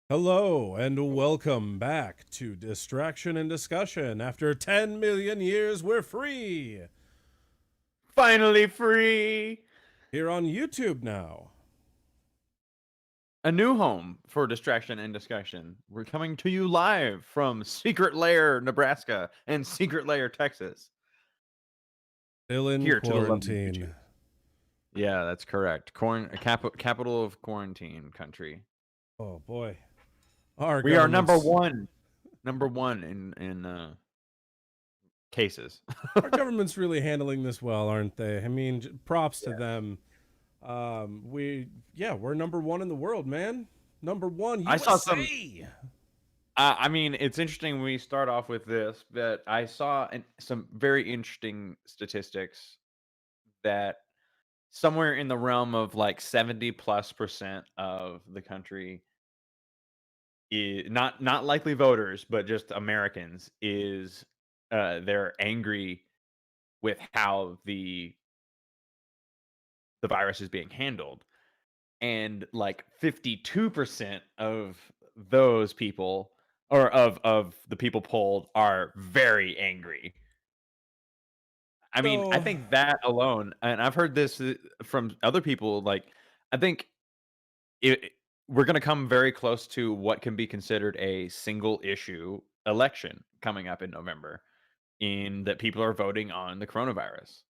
Hello and welcome back to Distraction and Discussion. After 10 million years, we're free! Finally free! Here on YouTube now. A new home for Distraction and Discussion. We're coming to you live from Secret Lair, Nebraska and Secret Lair, Texas. Still in Here to the lovely quarantine. YouTube. Yeah, that's correct. Capital of quarantine country. Oh boy. We are number one. Number one in cases. Our government's really handling this well, aren't they? I mean, props to them. We're number one in the world, man. Number one, USA. I saw some. I mean, it's interesting we start off with this, but I saw some very interesting statistics that somewhere in the realm of like 70+% of the country is not likely voters, but just Americans is they're angry with how the virus is being handled. And like 52% of those people or of the people polled are very angry. I mean, I think that alone, and I've heard this from other people, like I think we're going to come very close to what can be considered a single issue election coming up in November, in that people are voting on the coronavirus.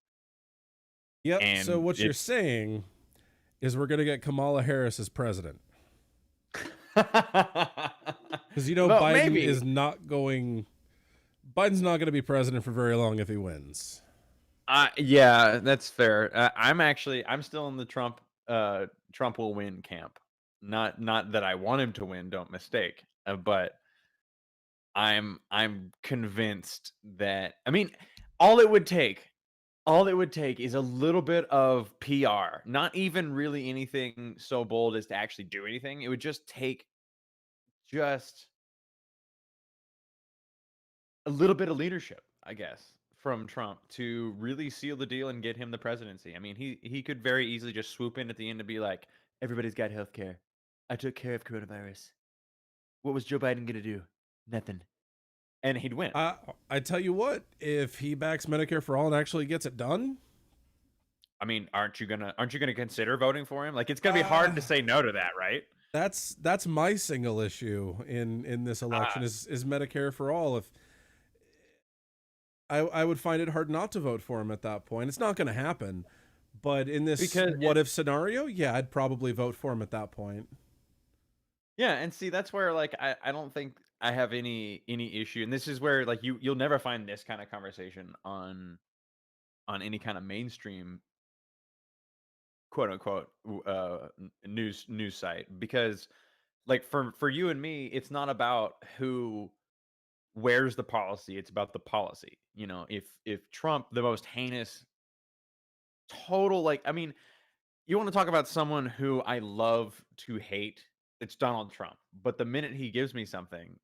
Yep. And so what you're saying is we're going to get Kamala Harris as president. Because, Biden is not going... Biden's not going to be president for very long if he wins. Yeah, that's fair. I'm still in the Trump will win camp. Not that I want him to win, don't mistake. But I'm convinced that, I mean, all it would take is a little bit of PR. Not even really anything so bold as to actually do anything. It would just take a little bit of leadership, I guess, from Trump to really seal the deal and get him the presidency. I mean, he could very easily just swoop in at the end and be like, everybody's got health care. I took care of coronavirus. What was Joe Biden going to do? Nothing. And he'd win. I tell you what, if he backs Medicare for all and actually gets it done, I mean, aren't you gonna consider voting for him? Like, it's gonna be hard to say no to that, right? That's my single issue in this election is Medicare for all. I would find it hard not to vote for him at that point. It's not going to happen, but in this because what if scenario, yeah, I'd probably vote for him at that point. yeah, and see that's where like I don't think I have any issue, and this is where like you'll never find this kind of conversation on any kind of mainstream quote unquote news site, because like for you and me, it's not about who wears the policy, it's about the policy. You know, if Trump, the most heinous total, like, I mean, you want to talk about someone who I love to hate, it's Donald Trump. But the minute he gives me something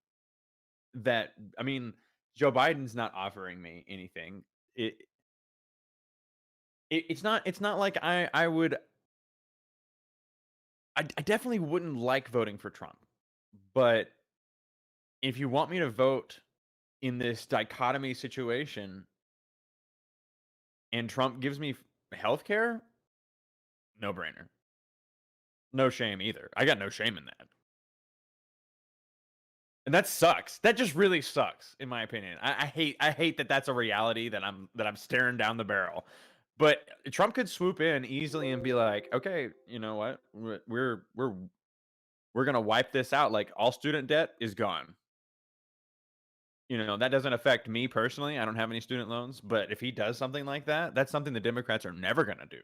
that, I mean, Joe Biden's not offering me anything. It, it's not like I would I definitely wouldn't like voting for Trump. But if you want me to vote in this dichotomy situation and Trump gives me healthcare, no brainer. No shame either. I got no shame in that. And that sucks. That just really sucks, in my opinion. I hate that that's a reality that I'm staring down the barrel. But Trump could swoop in easily and be like, okay, you know what? We're gonna wipe this out. Like all student debt is gone. You know, that doesn't affect me personally. I don't have any student loans, but if he does something like that, that's something the Democrats are never gonna do.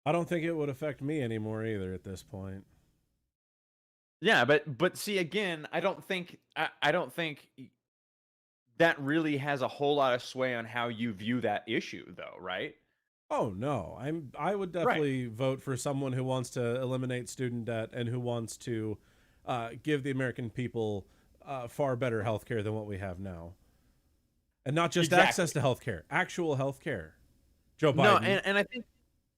I don't think it would affect me anymore either at this point. Yeah, but see again, I don't think that really has a whole lot of sway on how you view that issue though, right? Oh no, I would Right. definitely vote for someone who wants to eliminate student debt and who wants to give the American people far better health care than what we have now. And not just access Exactly. to health care, actual health care. Joe No, Biden. and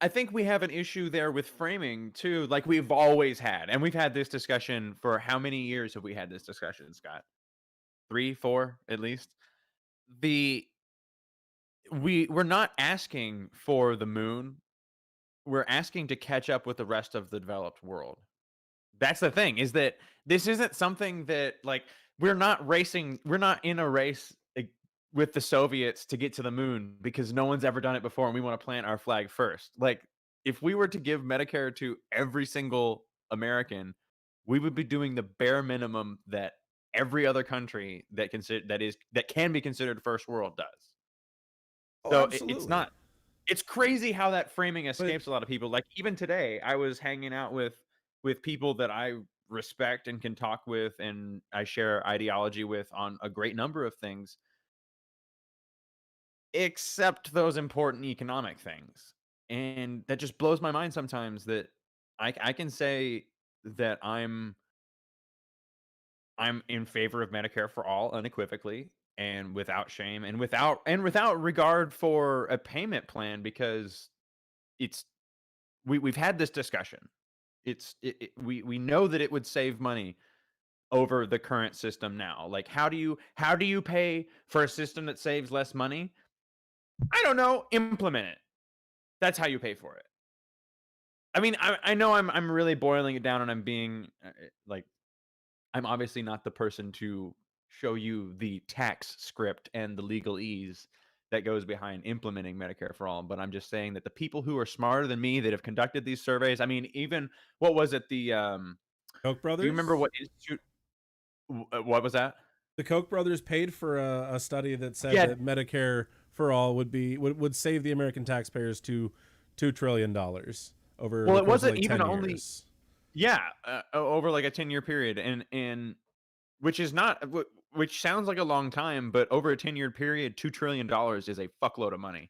I think we have an issue there with framing too, like we've always had. And we've had this discussion for how many years have we had this discussion, Scott? 3, 4 at least. The we're not asking for the moon. We're asking to catch up with the rest of the developed world. That's the thing, is that this isn't something that like we're not in a race with the Soviets to get to the moon because no one's ever done it before and we want to plant our flag first. Like if we were to give Medicare to every single American, we would be doing the bare minimum that every other country that can be considered first world does. Oh, So it's absolutely. not, it's crazy how that framing But escapes a lot of people. Like even today, I was hanging out with people that I respect and can talk with, and I share ideology with on a great number of things, except those important economic things. And that just blows my mind sometimes that I can say that I'm in favor of Medicare for all unequivocally and without shame and without regard for a payment plan, because it's we've had this discussion. We know that it would save money over the current system now. Like how do you pay for a system that saves less money? I don't know, implement it. That's how you pay for it. I mean, I know I'm really boiling it down and I'm being like I'm obviously not the person to show you the tax script and the legalese that goes behind implementing Medicare for all, but I'm just saying that the people who are smarter than me that have conducted these surveys, I mean, even what was it? Koch Do you remember brothers? what institute? What was that? The Koch brothers paid for a study that said Yeah, that Medicare for all would save the American taxpayers $2 trillion over well, the it course of wasn't like even 10 only, years. yeah, over like a 10-year period, and which is not which sounds like a long time, but over a 10-year period, $2 trillion is a fuckload of money.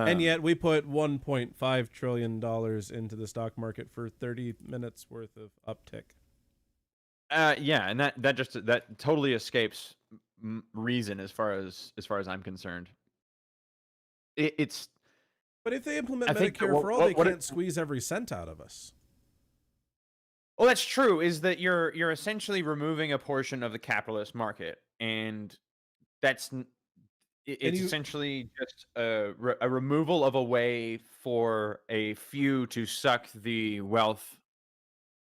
And Um, yet we put $1.5 trillion into the stock market for 30 minutes worth of uptick. yeah, and that totally escapes reason as far as I'm concerned. It's But if they implement I think that Medicare for all, they what it, can't squeeze every cent out of us. well, that's true. Is that you're essentially removing a portion of the capitalist market, and that's And it's you essentially just a removal of a way for a few to suck the wealth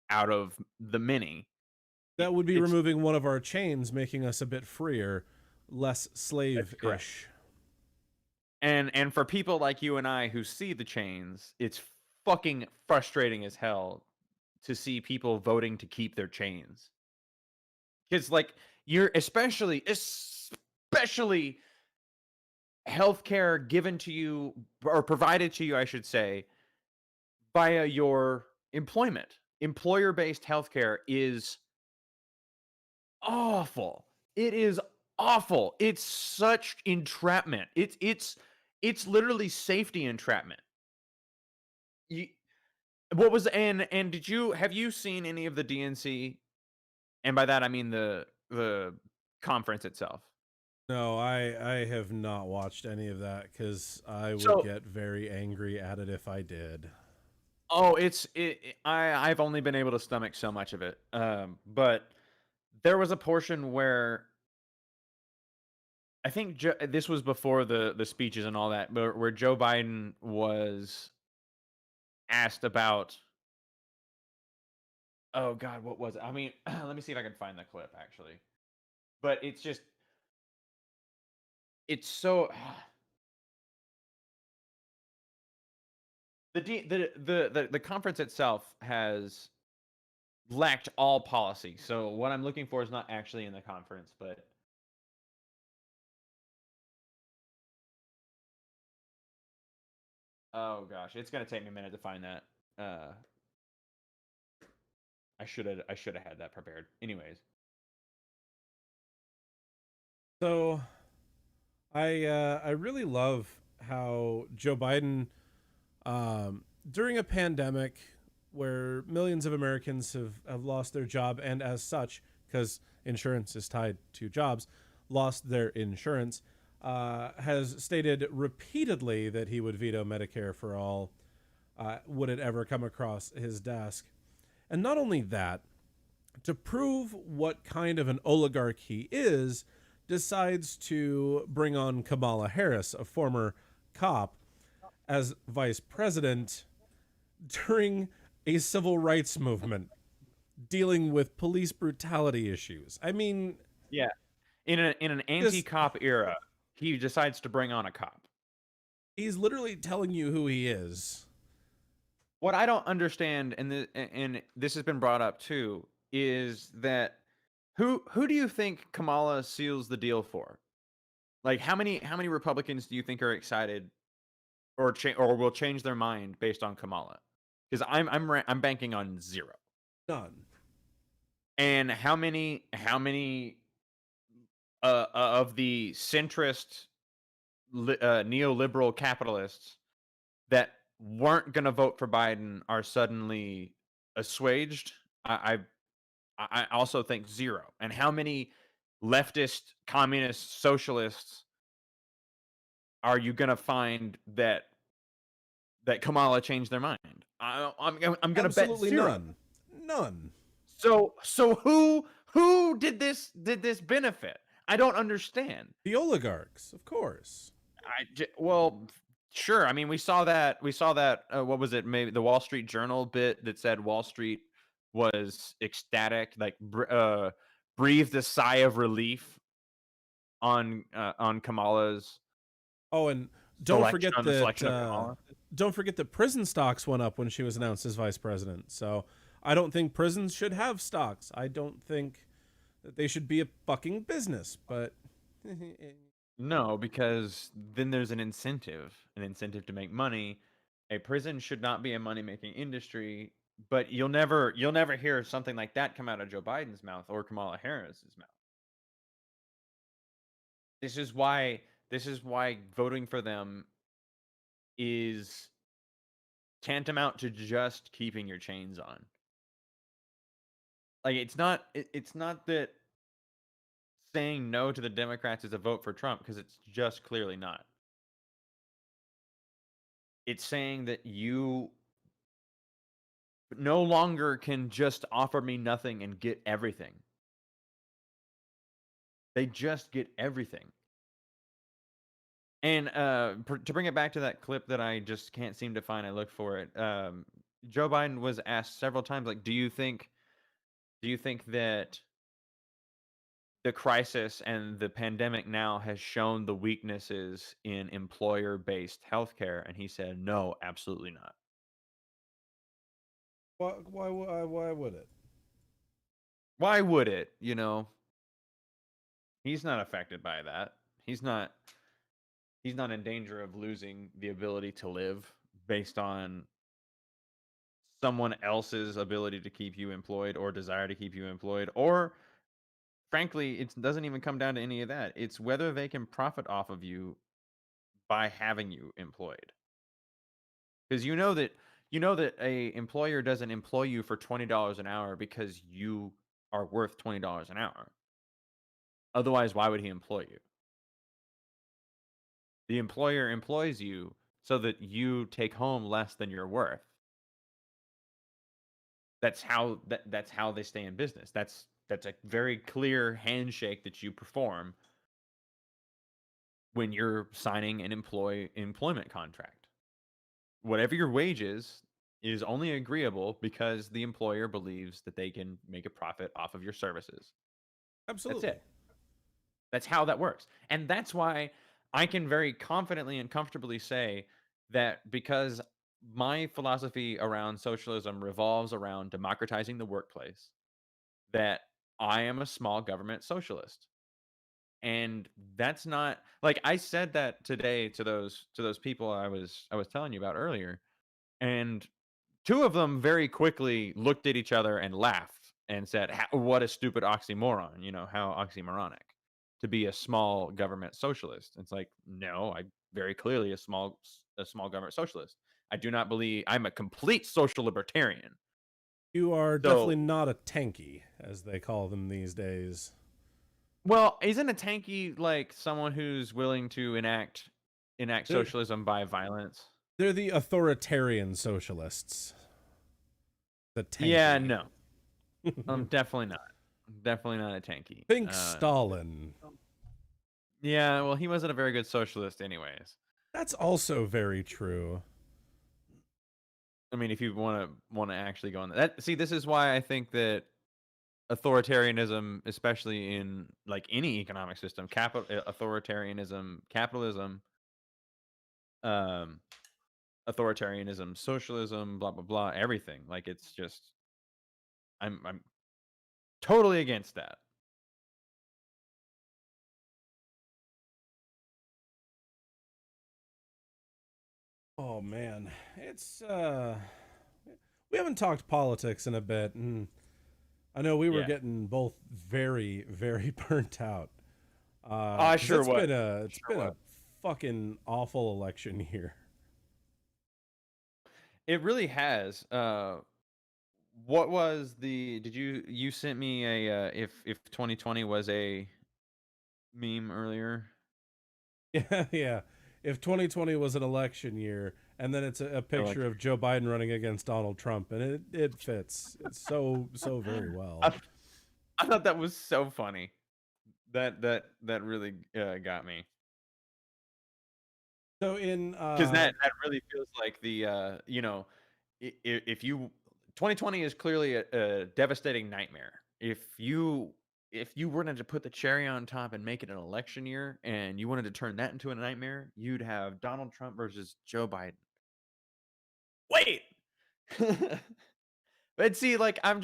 out of the many. that would be It's removing one of our chains, making us a bit freer. less That's correct. slave-ish. And for people like you and I who see the chains, it's fucking frustrating as hell to see people voting to keep their chains. Because like you're especially healthcare given to you or provided to you, I should say, via your employment. Employer-based healthcare is awful. It is awful. It's such entrapment. It's literally safety entrapment. You, what was and did you have you seen any of the DNC? And by that I mean the conference itself. No, I have not watched any of that because I would So get very angry at it if I did. oh, I've only been able to stomach so much of it. But there was a portion where I think this was before the speeches and all that, but where Joe Biden was asked about, oh God, what was it? I mean, let me see if I can find the clip actually. But it's so the conference itself has lacked all policy. So what I'm looking for is not actually in the conference, but oh gosh, it's gonna take me a minute to find that. Uh, I should have had that prepared. Anyways, So I really love how Joe Biden, during a pandemic where millions of Americans have lost their job and as such, because insurance is tied to jobs, lost their insurance, has stated repeatedly that he would veto Medicare for all, would it ever come across his desk. And not only that, to prove what kind of an oligarch he is, decides to bring on Kamala Harris, a former cop, as vice president during a civil rights movement dealing with police brutality issues. I mean, yeah, in an just anti-cop era, he decides to bring on a cop. he's literally telling you who he is. What I don't understand, and this has been brought up too, is that who do you think Kamala seals the deal for? Like how many Republicans do you think are excited or will change their mind based on Kamala? Because I'm banking on zero. None. And how many of the centrist neoliberal capitalists that weren't going to vote for Biden are suddenly assuaged? I also think zero. And how many leftist, communist, socialists are you going to find that Kamala changed their mind? I'm going to bet Absolutely zero. none. None. So who did this benefit? I don't understand. The oligarchs, of course. Well, sure. I mean, we saw that. What was it? Maybe the Wall Street Journal bit that said Wall Street was ecstatic, like breathed a sigh of relief on Kamala's Oh, and don't selection forget on the that selection of Kamala. don't forget that prison stocks went up when she was announced as vice president. So I don't think prisons should have stocks. I don't think that they should be a fucking business. But No, because then there's an incentive to make money. A prison should not be a money-making industry, but you'll never hear something like that come out of Joe Biden's mouth or Kamala Harris's mouth. This is why voting for them is tantamount to just keeping your chains on. Like it's not that saying no to the Democrats is a vote for Trump because it's just clearly not. It's saying that you no longer can just offer me nothing and get everything. They just get everything. And to bring it back to that clip that I just can't seem to find, I look for it. Joe Biden was asked several times, like, do you think that the crisis and the pandemic now has shown the weaknesses in employer-based healthcare, and he said, "No, absolutely not." Why would it? Why would it? You know, he's not affected by that. He's not he's not in danger of losing the ability to live based on someone else's ability to keep you employed or desire to keep you employed, or frankly, it doesn't even come down to any of that. It's whether they can profit off of you by having you employed. Because you know that a employer doesn't employ you for $20 an hour because you are worth $20 an hour. Otherwise, why would he employ you? The employer employs you so that you take home less than you're worth. That's how they stay in business. That's a very clear handshake that you perform when you're signing an employment contract. Whatever your wage is only agreeable because the employer believes that they can make a profit off of your services. That's Absolutely. it. That's how that works. And that's why I can very confidently and comfortably say that because my philosophy around socialism revolves around democratizing the workplace, that I am a small government socialist. And that's not like I said that today to those people I was telling you about earlier. And two of them very quickly looked at each other and laughed and said, "What a stupid oxymoron, how oxymoronic to be a small government socialist." It's like, "No, I very clearly a small government socialist. I do not believe I'm a complete social libertarian." You are definitely So, not a tanky, as they call them these days. well, isn't a tanky like someone who's willing to enact They're socialism by violence? they're the authoritarian socialists. The Yeah, tanky. no. I'm definitely not. I'm definitely not a tanky. Think Stalin. Yeah, well, he wasn't a very good socialist anyways. That's also very true. I mean, if you want to actually go on that, see, this is why I think that authoritarianism, especially in like any economic system, authoritarianism, capitalism, um, authoritarianism, socialism, blah blah blah, everything. Like it's just, I'm totally against that. Oh man, it's we haven't talked politics in a bit, and I know we were Yeah, getting both very, very burnt out. I Because sure was. it's Sure been was. a fucking awful election year. It really has. What was the? Did you sent me a if 2020 was a meme earlier? Yeah, yeah. If 2020 was an election year, and then it's a Or like picture of Joe Biden running against Donald Trump, and it fits it's so very well. I, I thought that was so funny. That really got me So in because that really feels like the if you 2020 is clearly a devastating nightmare. If you wanted to put the cherry on top and make it an election year and you wanted to turn that into a nightmare, you'd have Donald Trump versus Joe Biden. Wait. But see, like I'm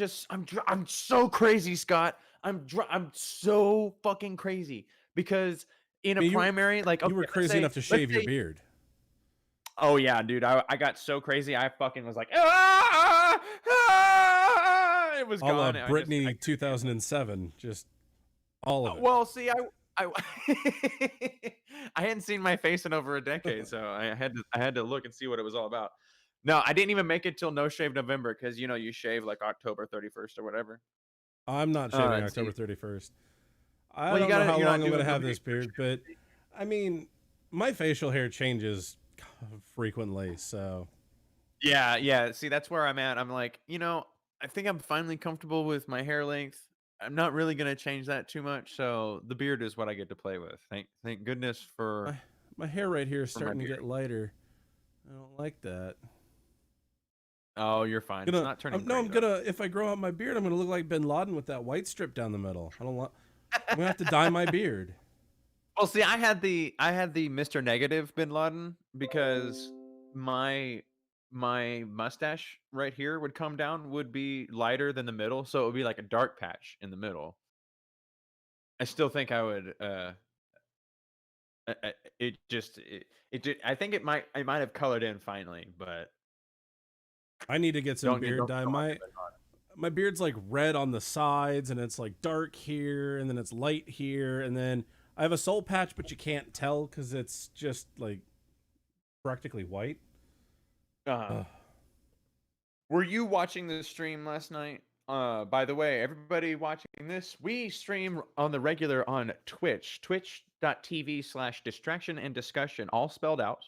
so crazy, Scott. I'm so fucking crazy because in I a mean, primary, like you okay, were crazy enough to let's shave your say, beard. oh yeah, dude, I got so crazy, I fucking was like, ah, ah, it was A la gone. I Britney 2007, just all of it. well, see, I I hadn't seen my face in over a decade, so I had to look and see what it was all about. No, I didn't even make it till No Shave November because you shave like October 31st or whatever. I'm not shaving And October see, 31st. I well, you don't know got to how you're long not I'm going doing to the have this beard, but I mean, my facial hair changes frequently, so yeah, yeah. See, that's where I'm at. I'm like, I think I'm finally comfortable with my hair length. I'm not really gonna change that too much, so the beard is what I get to play with. Thank goodness for my my hair right here is for my starting to beard. get lighter. I don't like that. Oh, you're fine. It's Gonna not turning no, gray I'm though. gonna if I grow out my beard, I'm gonna look like Bin Laden with that white strip down the middle. I don't want. I'm gonna have to dye my beard. Well, see, I had the Mr. Negative Bin Laden because my mustache right here would come down would be lighter than the middle, so it would be like a dark patch in the middle. I still think I would it just I think it might have colored in finally, but I need to get some beard don't dye. come on to My beard's like red on the sides, and it's like dark here, and then it's light here, and then I have a soul patch, but you can't tell because it's just like practically white. Uh, were you watching the stream last night? By the way, everybody watching this, we stream on the regular on Twitch, twitch.tv/distraction and discussion, all spelled out.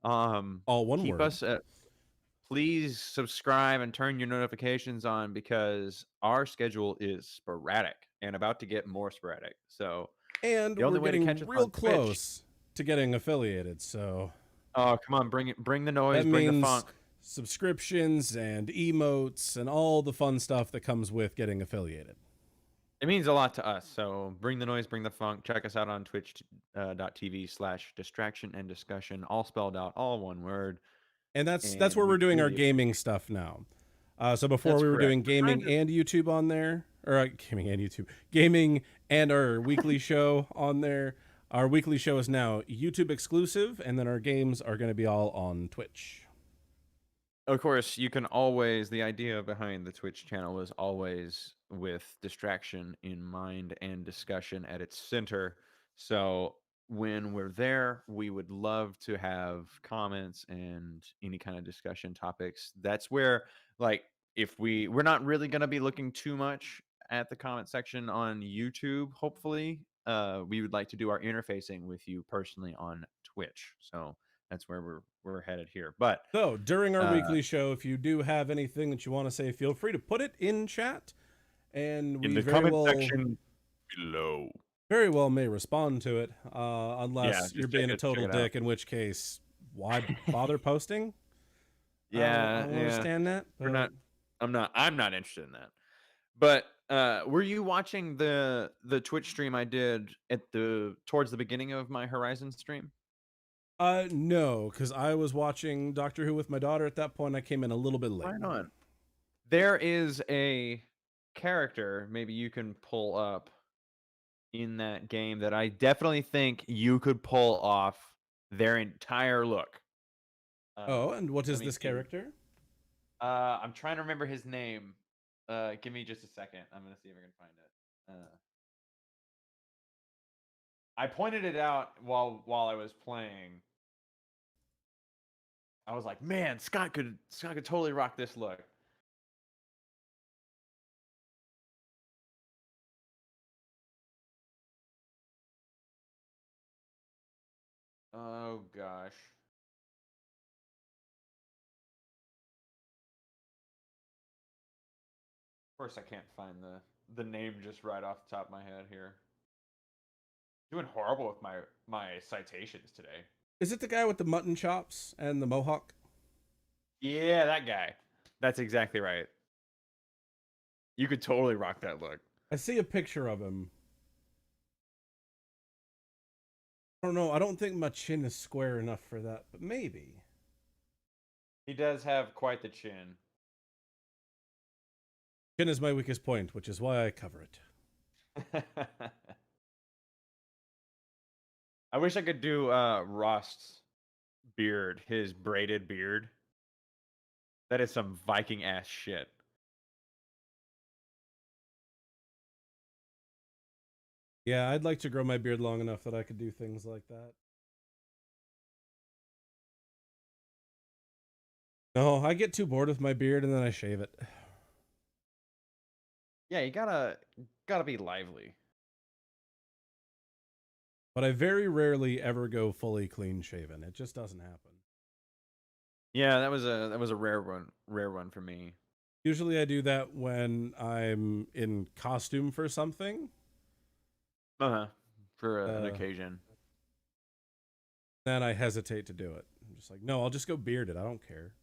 All one Keep word. us please subscribe and turn your notifications on because our schedule is sporadic and about to get more sporadic. So And the we're only way to catch getting us real on Twitch. close to getting affiliated, so Oh, come on, bring the noise, that bring the means funk. subscriptions and emotes and all the fun stuff that comes with getting affiliated. It means a lot to us. So bring the noise, bring the funk. Check us out on twitch.tv/distraction and discussion, all spelled out, all one word. And that's And where we we're doing our really gaming stuff now. So before That's we were correct. doing We're trying gaming and YouTube on there, or gaming and our weekly show on there. Our weekly show is now YouTube exclusive, and then our games are going to be all on Twitch. Of course, you can always, the idea behind the Twitch channel is always with distraction in mind and discussion at its center. So when we're there, we would love to have comments and any kind of discussion topics. That's where, like, if we're not really going to be looking too much at the comment section on YouTube, hopefully. We would like to do our interfacing with you personally on Twitch. So that's where we're headed here. But So during our weekly show, if you do have anything that you want to say, feel free to put it in chat, and in we the very comment well section below. very well may respond to it, Yeah, unless just you're check being a it total out. dick, in which case, why bother posting? I Yeah, don't yeah. understand that. We're But not. I'm not interested in that. But were you watching the Twitch stream I did at towards the beginning of my Horizon stream? No, because I was watching Doctor Who with my daughter at that point. I came in a little bit late. Right on. There is a character maybe you can pull up in that game that I definitely think you could pull off their entire look. Oh, and what let is me this see. character? I'm trying to remember his name. Give me just a second. I'm gonna see if I can find it. I pointed it out while I was playing. I was like, man, Scott could totally rock this look. Oh gosh. Of course, I can't find the name just right off the top of my head here. Doing horrible with my citations today. Is it the guy with the mutton chops and the mohawk? Yeah, that guy. That's exactly right. You could totally rock that look. I see a picture of him. I don't know. I don't think my chin is square enough for that, but maybe. He does have quite the chin. Chin is my weakest point, which is why I cover it. I wish I could do Rost's beard, his braided beard. That is some Viking ass shit. Yeah, I'd like to grow my beard long enough that I could do things like that. No, I get too bored with my beard and then I shave it. Yeah, you gotta be lively. But I very rarely ever go fully clean shaven. It just doesn't happen. Yeah, that was a rare one for me. Usually I do that when I'm in costume for something. For an occasion. Then I hesitate to do it. I'm just like, no, I'll just go bearded. I don't care.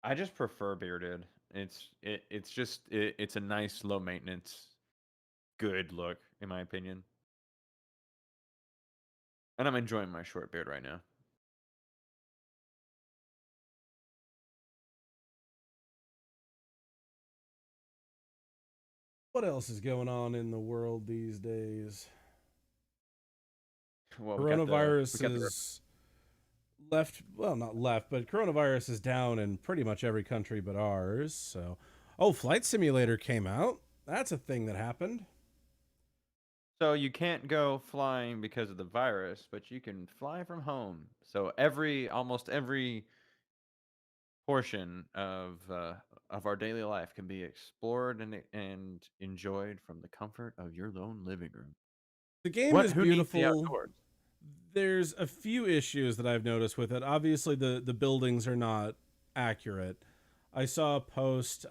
I just prefer bearded. It's a nice low maintenance good look, in my opinion. And I'm enjoying my short beard right now. What else is going on in the world these days? Well, Coronavirus is left, well, not left, but coronavirus is down in pretty much every country but ours. So, oh, Flight Simulator came out. That's a thing that happened. So you can't go flying because of the virus, but you can fly from home. So almost every portion of our daily life can be explored and enjoyed from the comfort of your own living room. The game is Who needs the beautiful. outdoors? There's a few issues that I've noticed with it. Obviously, the buildings are not accurate. I saw a post.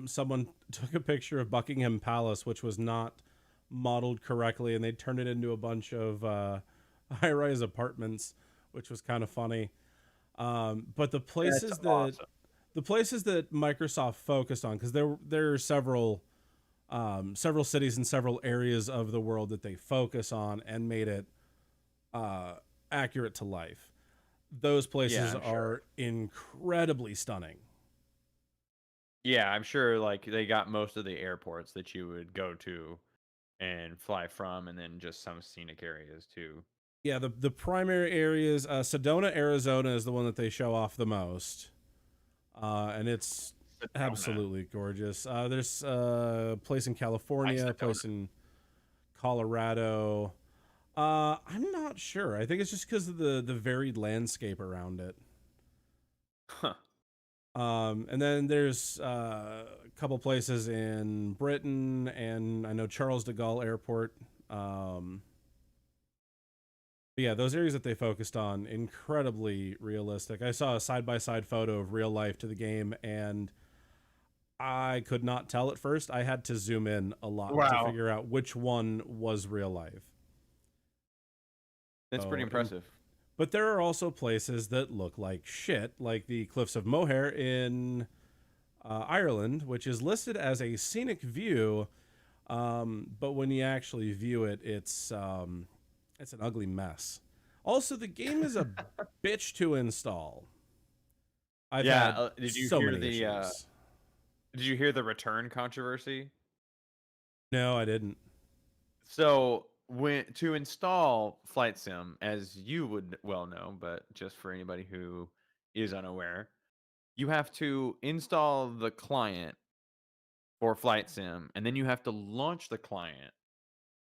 Someone took a picture of Buckingham Palace, which was not modeled correctly, and they turned it into a bunch of high-rise apartments, which was kind of funny. But the places That's that awesome. the places that Microsoft focused on, because there are several cities and several areas of the world that they focus on and made it accurate to life. Those places I'm are sure. incredibly stunning. Yeah, I'm sure like they got most of the airports that you would go to and fly from, and then just some scenic areas too. Yeah, the primary areas, Sedona, Arizona is the one that they show off the most. And it's Sedona. absolutely gorgeous. There's a place in Why California, a Sedona? place in Colorado. I'm not sure. I think it's just because of the varied landscape around it. Huh. And then there's a couple places in Britain, and I know Charles de Gaulle Airport. But yeah, those areas that they focused on, incredibly realistic. I saw a side by side photo of real life to the game, and I could not tell at first. I had to zoom in a lot to Wow. figure out which one was real life. That's pretty So, and impressive. but there are also places that look like shit, like the Cliffs of Moher in Ireland, which is listed as a scenic view. But when you actually view it, it's an ugly mess. Also, the game is a bitch to install. I've Yeah, had did you so hear many issues. the return controversy? No, I didn't. So when to install Flight Sim, as you would well know, but just for anybody who is unaware, you have to install the client for Flight Sim, and then you have to launch the client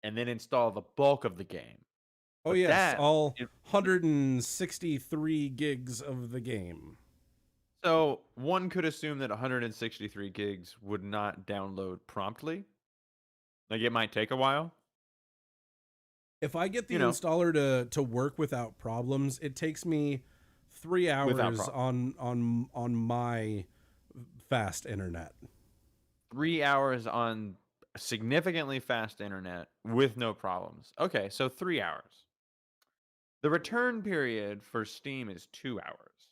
and then install the bulk of the game. Oh But yes, that all it- 163 gigs of the game. so one could assume that 163 gigs would not download promptly. Like it might take a while, If I get the you know, installer to work without problems, it takes me 3 without hours problem. on my fast internet. 3 hours on significantly fast internet with no problems. Okay, so 3 hours. The return period for Steam is 2 hours.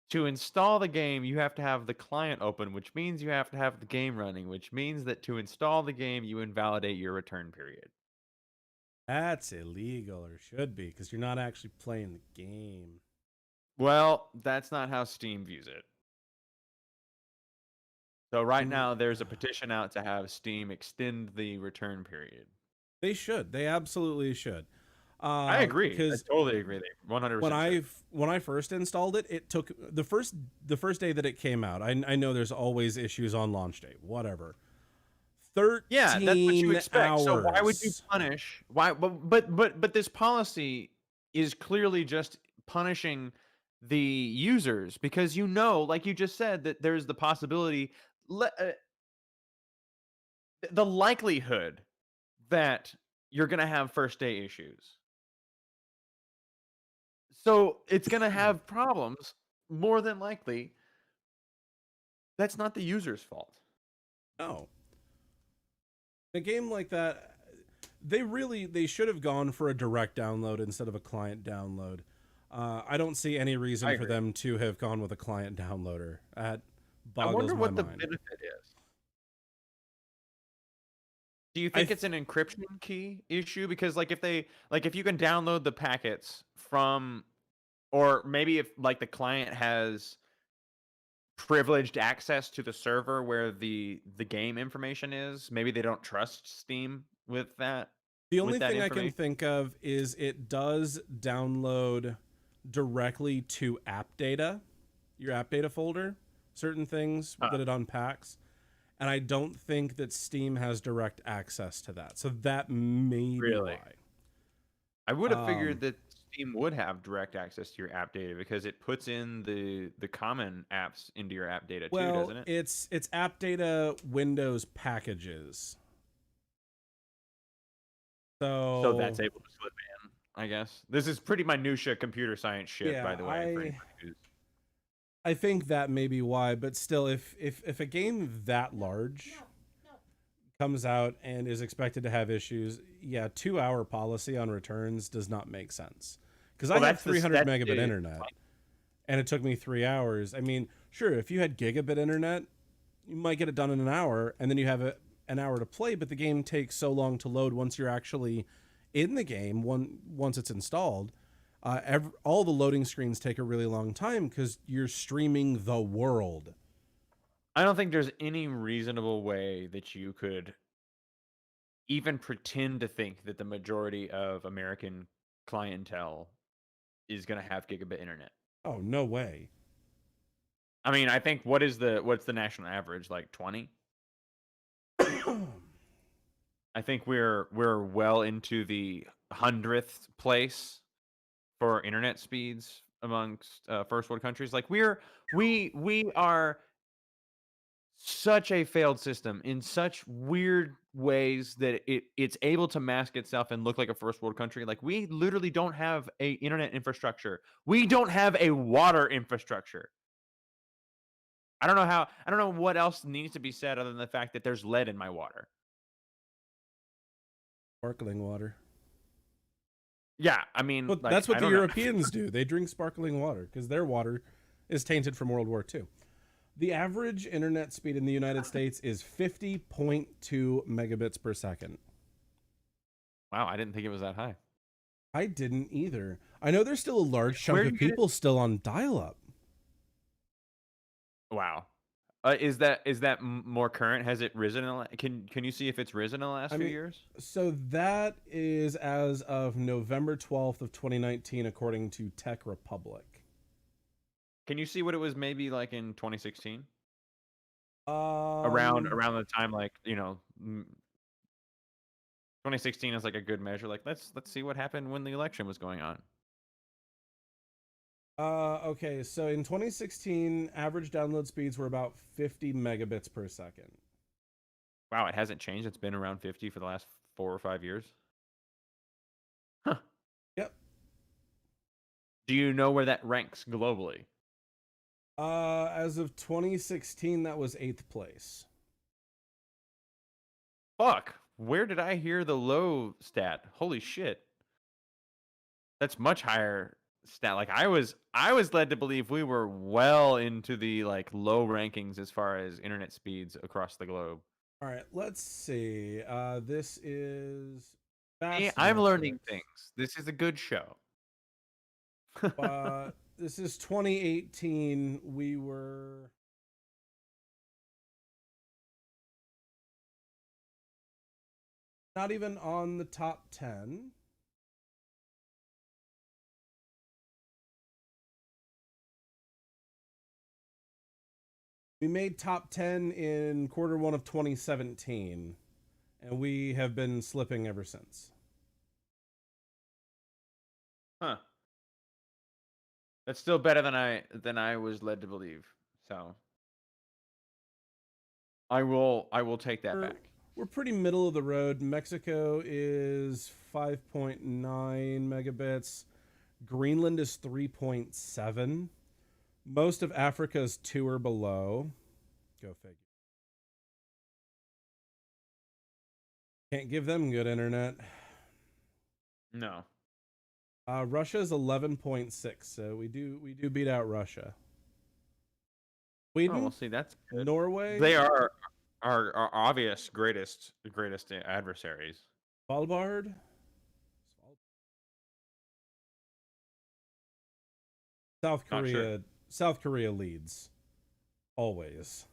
To install the game, you have to have the client open, which means you have to have the game running, which means that to install the game, you invalidate your return period. That's illegal, or should be, because you're not actually playing the game. Well, that's not how Steam views it. So right And now, there's a petition out to have Steam extend the return period. they should. They absolutely should. I agree. I Because totally agree. They 100% should. when I first installed it, it took the first day that it came out. I know there's always issues on launch day, whatever. 13 Yeah, that's what you expect. So why would you hours. punish? Why? But this policy is clearly just punishing the users because like you just said, that there's the possibility, the likelihood that you're gonna have first day issues. So it's gonna have problems more than likely. That's not the user's fault. No, a game like that, they should have gone for a direct download instead of a client download. I don't see any I reason for agree. them to have gone with a client downloader. That I boggles wonder my what the mind. benefit is. Do you think it's an encryption key issue? Because like if you can download the packets from, or maybe if like the client has privileged access to the server where the game information is, maybe they don't trust Steam with that. The only thing I can think of is it does download directly to app data, your app data folder, certain things that it unpacks. And I don't think that Steam has direct access to that. So that may be why. I would have figured that Steam would have direct access to your app data because it puts in the common apps into your app data too, doesn't it? It's app data Windows packages. So that's able to slip in, I guess. This is pretty minutia computer science shit, by the way. I think that may be why, but still, if a game that large comes out and is expected to have issues, 2-hour policy on returns does not make sense. Because I have 300 megabit internet, and it took me 3 hours. I mean, sure, if you had gigabit internet, you might get it done in an hour, and then you have an hour to play, but the game takes so long to load once you're actually in the game, once it's installed. All the loading screens take a really long time because you're streaming the world. I don't think there's any reasonable way that you could even pretend to think that the majority of American clientele is going to have gigabit internet. Oh, no way. I mean, I think what's the national average, like 20? I think we're well into the 100th place for internet speeds amongst first world countries. Like we are such a failed system in such weird ways that it's able to mask itself and look like a first world country. Like we literally don't have a internet infrastructure. We don't have a water infrastructure. I don't know what else needs to be said other than the fact that there's lead in my water. Sparkling water. Yeah, I mean, but like, that's what the Europeans do. They drink sparkling water because their water is tainted from World War II. The average internet speed in the United States is 50.2 megabits per second. Wow, I didn't think it was that high. I didn't either. I know there's still a large chunk of people still on dial-up. Wow. Is that more current? Has it risen? Can you see if it's risen in the last few years? So that is as of November 12th of 2019, according to Tech Republic. Can you see what it was maybe like in 2016? Around the time, like, 2016 is like a good measure. Like let's see what happened when the election was going on. Okay, so in 2016, average download speeds were about 50 megabits per second. Wow, it hasn't changed. It's been around 50 for the last 4 or 5 years. Huh. Yep. Do you know where that ranks globally? As of 2016, that was 8th place. Fuck. Where did I hear the low stat? Holy shit. That's much higher stat. Like I was led to believe we were well into the like low rankings as far as internet speeds across the globe. All right, let's see. This is I'm learning things. This is a good show. This is 2018. We were not even on the top 10. We made top 10 in Q1 of 2017, and we have been slipping ever since. Huh. That's still better than I was led to believe. So I will take that back. We're pretty middle of the road. Mexico is 5.9 megabits. Greenland is 3.7. Most of Africa is 2 or below. Go figure. Can't give them good internet. No. Russia is 11.6, so we do beat out Russia. Sweden, oh, well, see, that's good. Norway. They are our obvious greatest adversaries. Svalbard. South Not sure. Korea. South Korea leads always.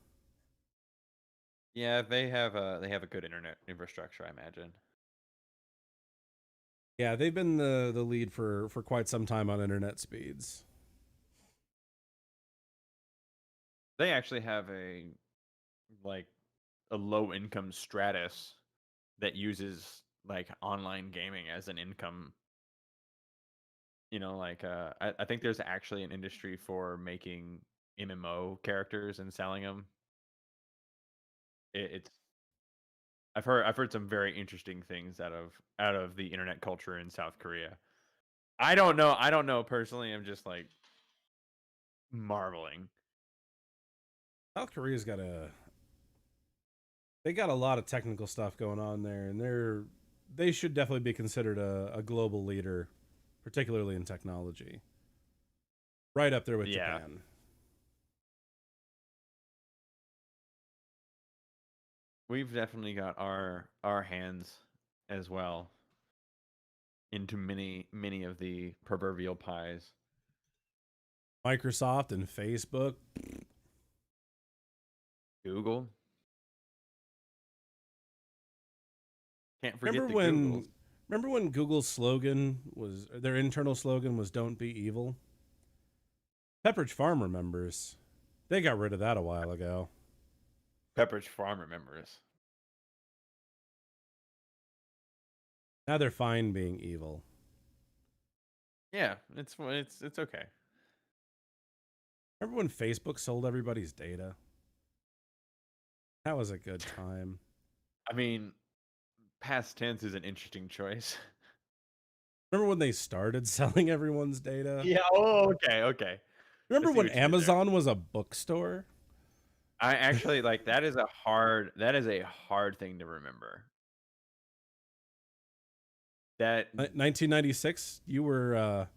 Yeah, they have a good internet infrastructure, I imagine. Yeah, they've been the lead for quite some time on internet speeds. They actually have like a low income stratus that uses like online gaming as an income. I think there's actually an industry for making MMO characters and selling them. It's I've heard some very interesting things out of the internet culture in South Korea. I don't know personally. I'm just like marveling. South Korea's got they got a lot of technical stuff going on there, and they should definitely be considered a global leader, particularly in technology. Right up there with Yeah, Japan. we've definitely got our hands as well into many of the proverbial pies. Microsoft and Facebook. Google, can't forget Remember the Googles. when remember when Google's slogan was their internal slogan was "Don't be evil." Pepperidge Farm remembers. They got rid of that a while ago. Pepperidge Farm remembers. Now they're fine being evil. Yeah, it's okay. Remember when Facebook sold everybody's data? That was a good time. I mean, past tense is an interesting choice. Remember when they started selling everyone's data? Yeah. Oh, okay. Okay. I Remember see when what you did there. Amazon was a bookstore? I actually like that is a hard thing to remember. That 1996, you were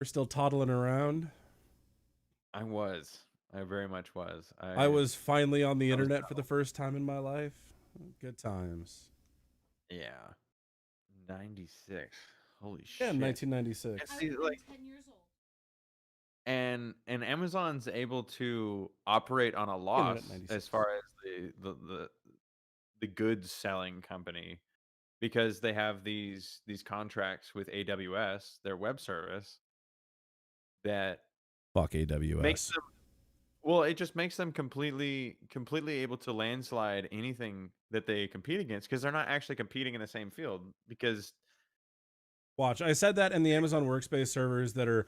still toddling around. I very much was. I was finally on the I was internet for the first time in my life. Good times. yeah. 96. Holy Yeah, shit. 1996. And see, like, 10 years old. and Amazon's able to operate on a Internet loss 96. as far as the goods selling company because they have these contracts with AWS, their web service, that Fuck makes AWS. them well, it just makes them completely able to landslide anything that they compete against because they're not actually competing in the same field because Watch, I said that, and the Amazon Workspace servers that are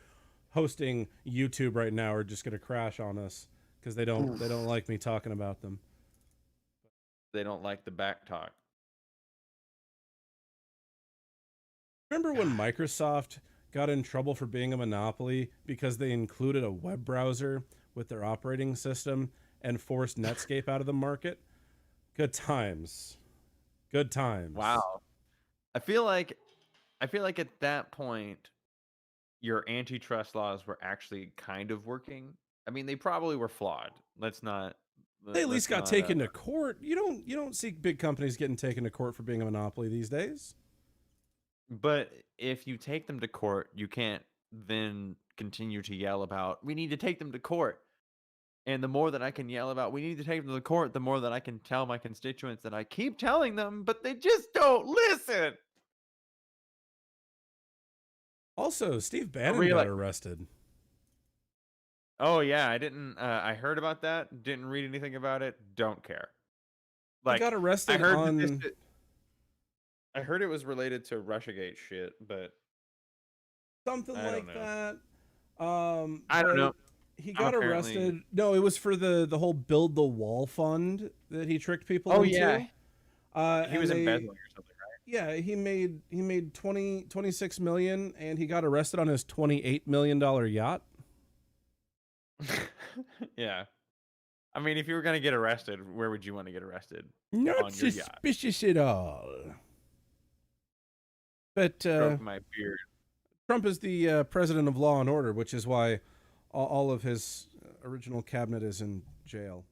hosting YouTube right now are just going to crash on us because they don't like me talking about them. they don't like the back talk. Remember when Microsoft got in trouble for being a monopoly because they included a web browser with their operating system and forced Netscape out of the market? Good times. Good times. Wow. I feel like at that point your antitrust laws were actually kind of working. I mean, they probably were flawed. Let's not They at let's least got not taken to court. You don't see big companies getting taken to court for being a monopoly these days. but if you take them to court, you can't then continue to yell about we need to take them to court. And the more that I can yell about we need to take them to the court, the more that I can tell my constituents that I keep telling them, but they just don't listen. Also, Steve Bannon Really? got arrested. Oh yeah, I didn't. I heard about that. Didn't read anything about it. Don't care. He got arrested on. I heard it was related to RussiaGate shit, but Something I like don't that. I don't but know. He I'm got apparently- arrested. No, it was for the whole build the wall fund that he tricked people Oh, into. yeah. He and was they- embezzling or something, Yeah, he made 26 million, and he got arrested on his $28 million yacht. right? Yeah. I mean, if you were gonna get arrested, where would you want to get arrested? Not On your yacht. suspicious at all. But Stroke my beard. Trump is the president of Law and Order, which is why all of his original cabinet is in jail.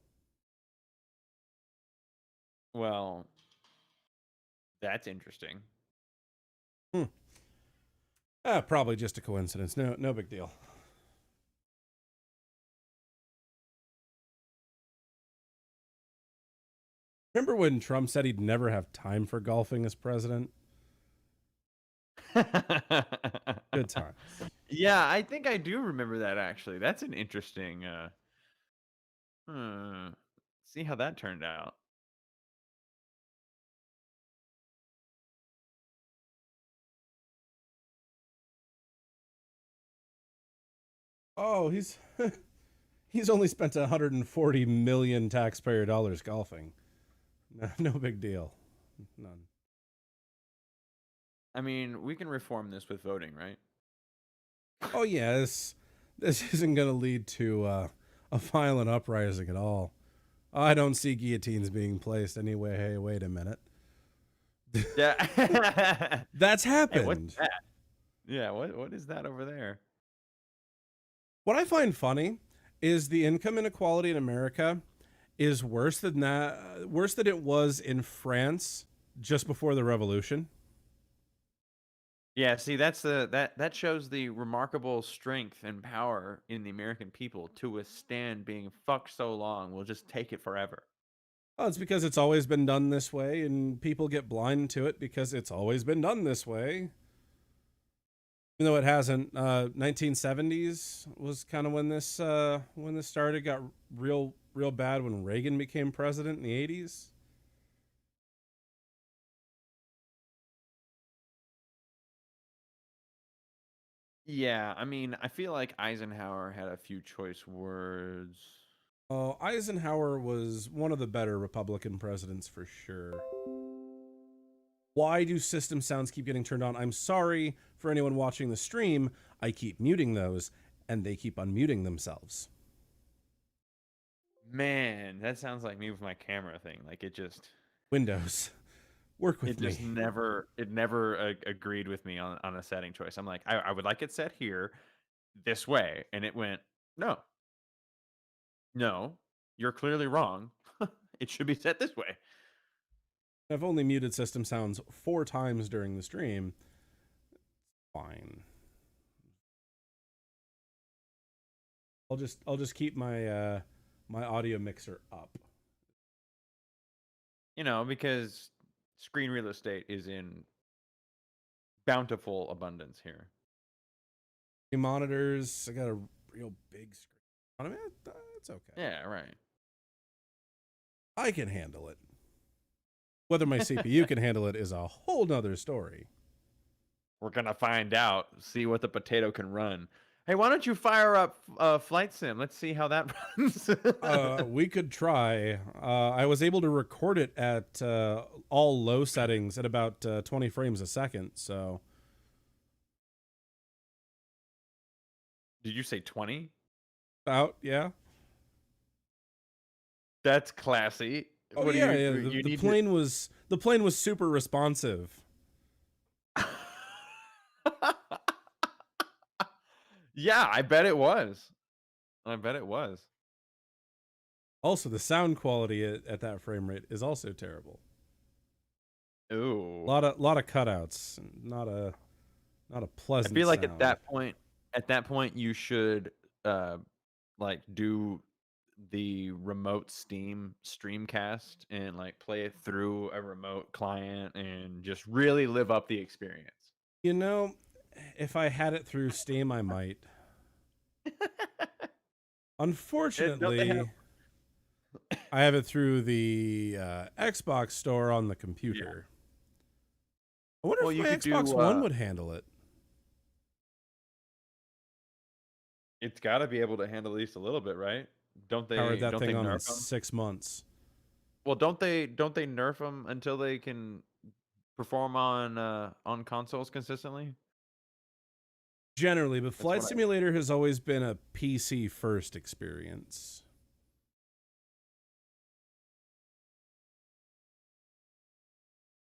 Well, that's interesting. Hmm. Probably just a coincidence. No big deal. Remember when Trump said he'd never have time for golfing as president? Good times. Yeah, I think I do remember that actually. That's an interesting hmm, see how that turned out. Oh, he's only spent 140 million taxpayer dollars golfing. No big deal. None. I mean, we can reform this with voting, right? Oh yeah, this isn't going to lead to a violent uprising at all. I don't see guillotines being placed anyway. Hey, wait a minute. Yeah. That's Hey, what's happened. that? Yeah, what is that over there? What I find funny is the income inequality in America is worse than it was in France just before the revolution. Yeah, see, that shows the remarkable strength and power in the American people to withstand being fucked so long. We'll just take it forever. Oh, it's because it's always been done this way, and people get blind to it because it's always been done this way. Even though it hasn't. 1970s was kind of when this started. Got real bad when Reagan became president in the 80s. Yeah, I mean, I feel like Eisenhower had a few choice words. Oh, Eisenhower was one of the better Republican presidents for sure. Why do system sounds keep getting turned on? I'm sorry for anyone watching the stream. I keep muting those, and they keep unmuting themselves. Man, that sounds like me with my camera thing. Like Windows, work with it just me. never agreed with me on a setting choice. I'm like, I would like it set here this way, and it went, no, no, you're clearly wrong. It should be set this way. I've only muted system sounds 4 times during the stream. Fine. I'll just keep my audio mixer up. Because screen real estate is in bountiful abundance here. Monitors. I got a real big screen. I mean, it's okay. Yeah, right. I can handle it. Whether my CPU can handle it is a whole nother story. We're gonna find out. See what the potato can run. Hey, why don't you fire up Flight Sim? Let's see how that runs. We could try. I was able to record it at all low settings at about 20 frames a second. So, Did you say 20? yeah. That's classy. Oh What do yeah, you yeah. you The need plane was super responsive. to... Yeah, I bet it was. I bet it was. Also, the sound quality at that frame rate is also terrible. Ooh. Lot of cutouts. Not a I pleasant feel like sound. at that point you should like do the remote Steam Streamcast and like play it through a remote client and just really live up the experience. You know, if I had it through Steam, I might. Don't they have Unfortunately, I have it through the Xbox store on the Yeah. computer. I wonder Well, if you my could Xbox do One would handle it. it's got to be able to handle at least a little bit, right? Powered that Don't they thing on in nerf them? 6 months. Well, don't they nerf them until they can perform on consoles consistently? Generally, but That's Flight what I Simulator has always been a PC first experience.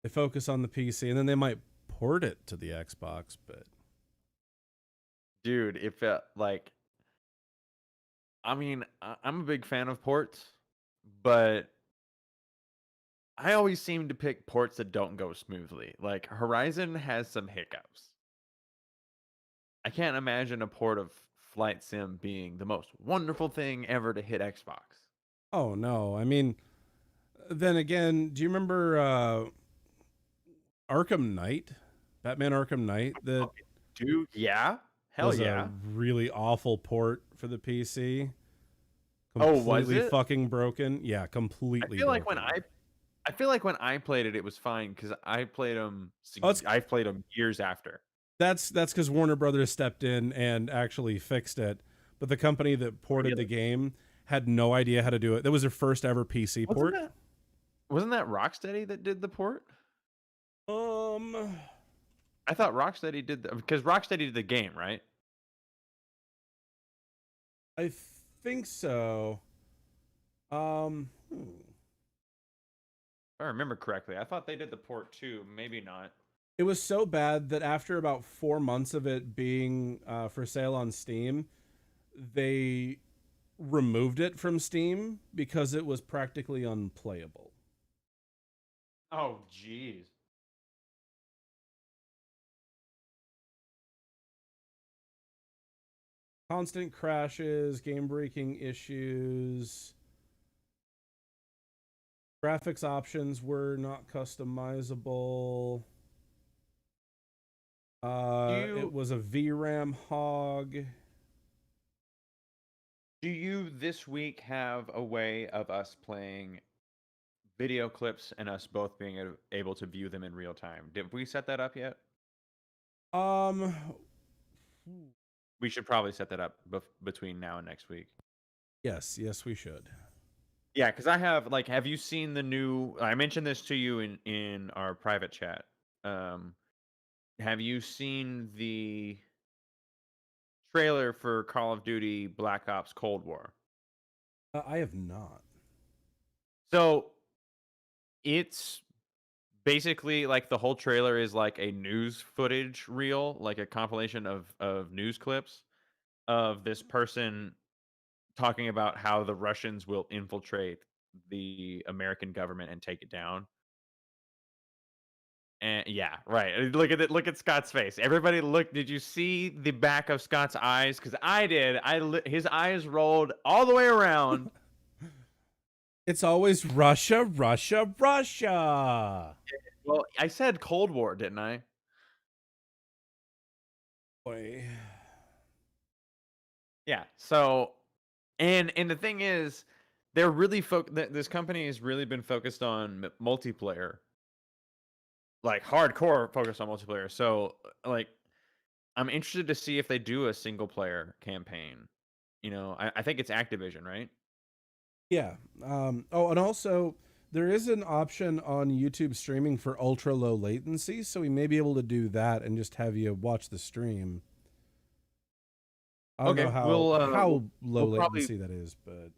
They focus on the PC and then they might port it to the Xbox, but Dude, if like I mean, I'm a big fan of ports, but I always seem to pick ports that don't go smoothly. Like Horizon has some hiccups. I can't imagine a port of Flight Sim being the most wonderful thing ever to hit Xbox. Oh no, I mean, then again, do you remember Arkham Knight, Batman Arkham Knight, that Okay, dude, yeah, hell was a yeah. really awful port for the PC? Oh, was Completely it? fucking broken. Yeah, I completely feel like when broken. I feel like when I played it, it was fine because I played them. Oh, it's I played them years after. that's because Warner Brothers stepped in and actually fixed it. But the company that ported the Really? game had no idea how to do it. That was their first ever PC Wasn't port. that wasn't that Rocksteady that did the port? Um, I thought Rocksteady did because Rocksteady did the game, right? I think so. Hmm. If I remember correctly. I thought they did the port too. Maybe not. It was so bad that after about 4 months of it being for sale on Steam, they removed it from Steam because it was practically unplayable. Oh, jeez. Constant crashes, game breaking issues, graphics options were not customizable. Do It you was a VRAM hog. do you this week have a way of us playing video clips and us both being able to view them in real time? Did we set that up yet? Um, We should probably set that up between now and next week. yes, we should. Yeah, because I have like, have you seen the new? I mentioned this to you in our private chat. Um, have you seen the trailer for Call of Duty Black Ops Cold War? I have not. So it's basically like the whole trailer is like a news footage reel, like a compilation of news clips of this person talking about how the Russians will infiltrate the American government and take it down. And yeah, right. Look at it. Look at Scott's face. Everybody, look. Did you see the back of Scott's eyes? Because I did. His eyes rolled all the way around. It's always Russia, Russia, Russia. Well, I said Cold War, didn't I? Boy. Yeah. So, and the thing is, they're really this company has really been focused on multiplayer, like hardcore focused on multiplayer. So, like, I'm interested to see if they do a single player campaign. I think it's Activision, right? Yeah. Oh, and also there is an option on YouTube streaming for ultra low latency, so we may be able to do that and just have you watch the stream. I don't know Okay, how low we'll probably latency that is, but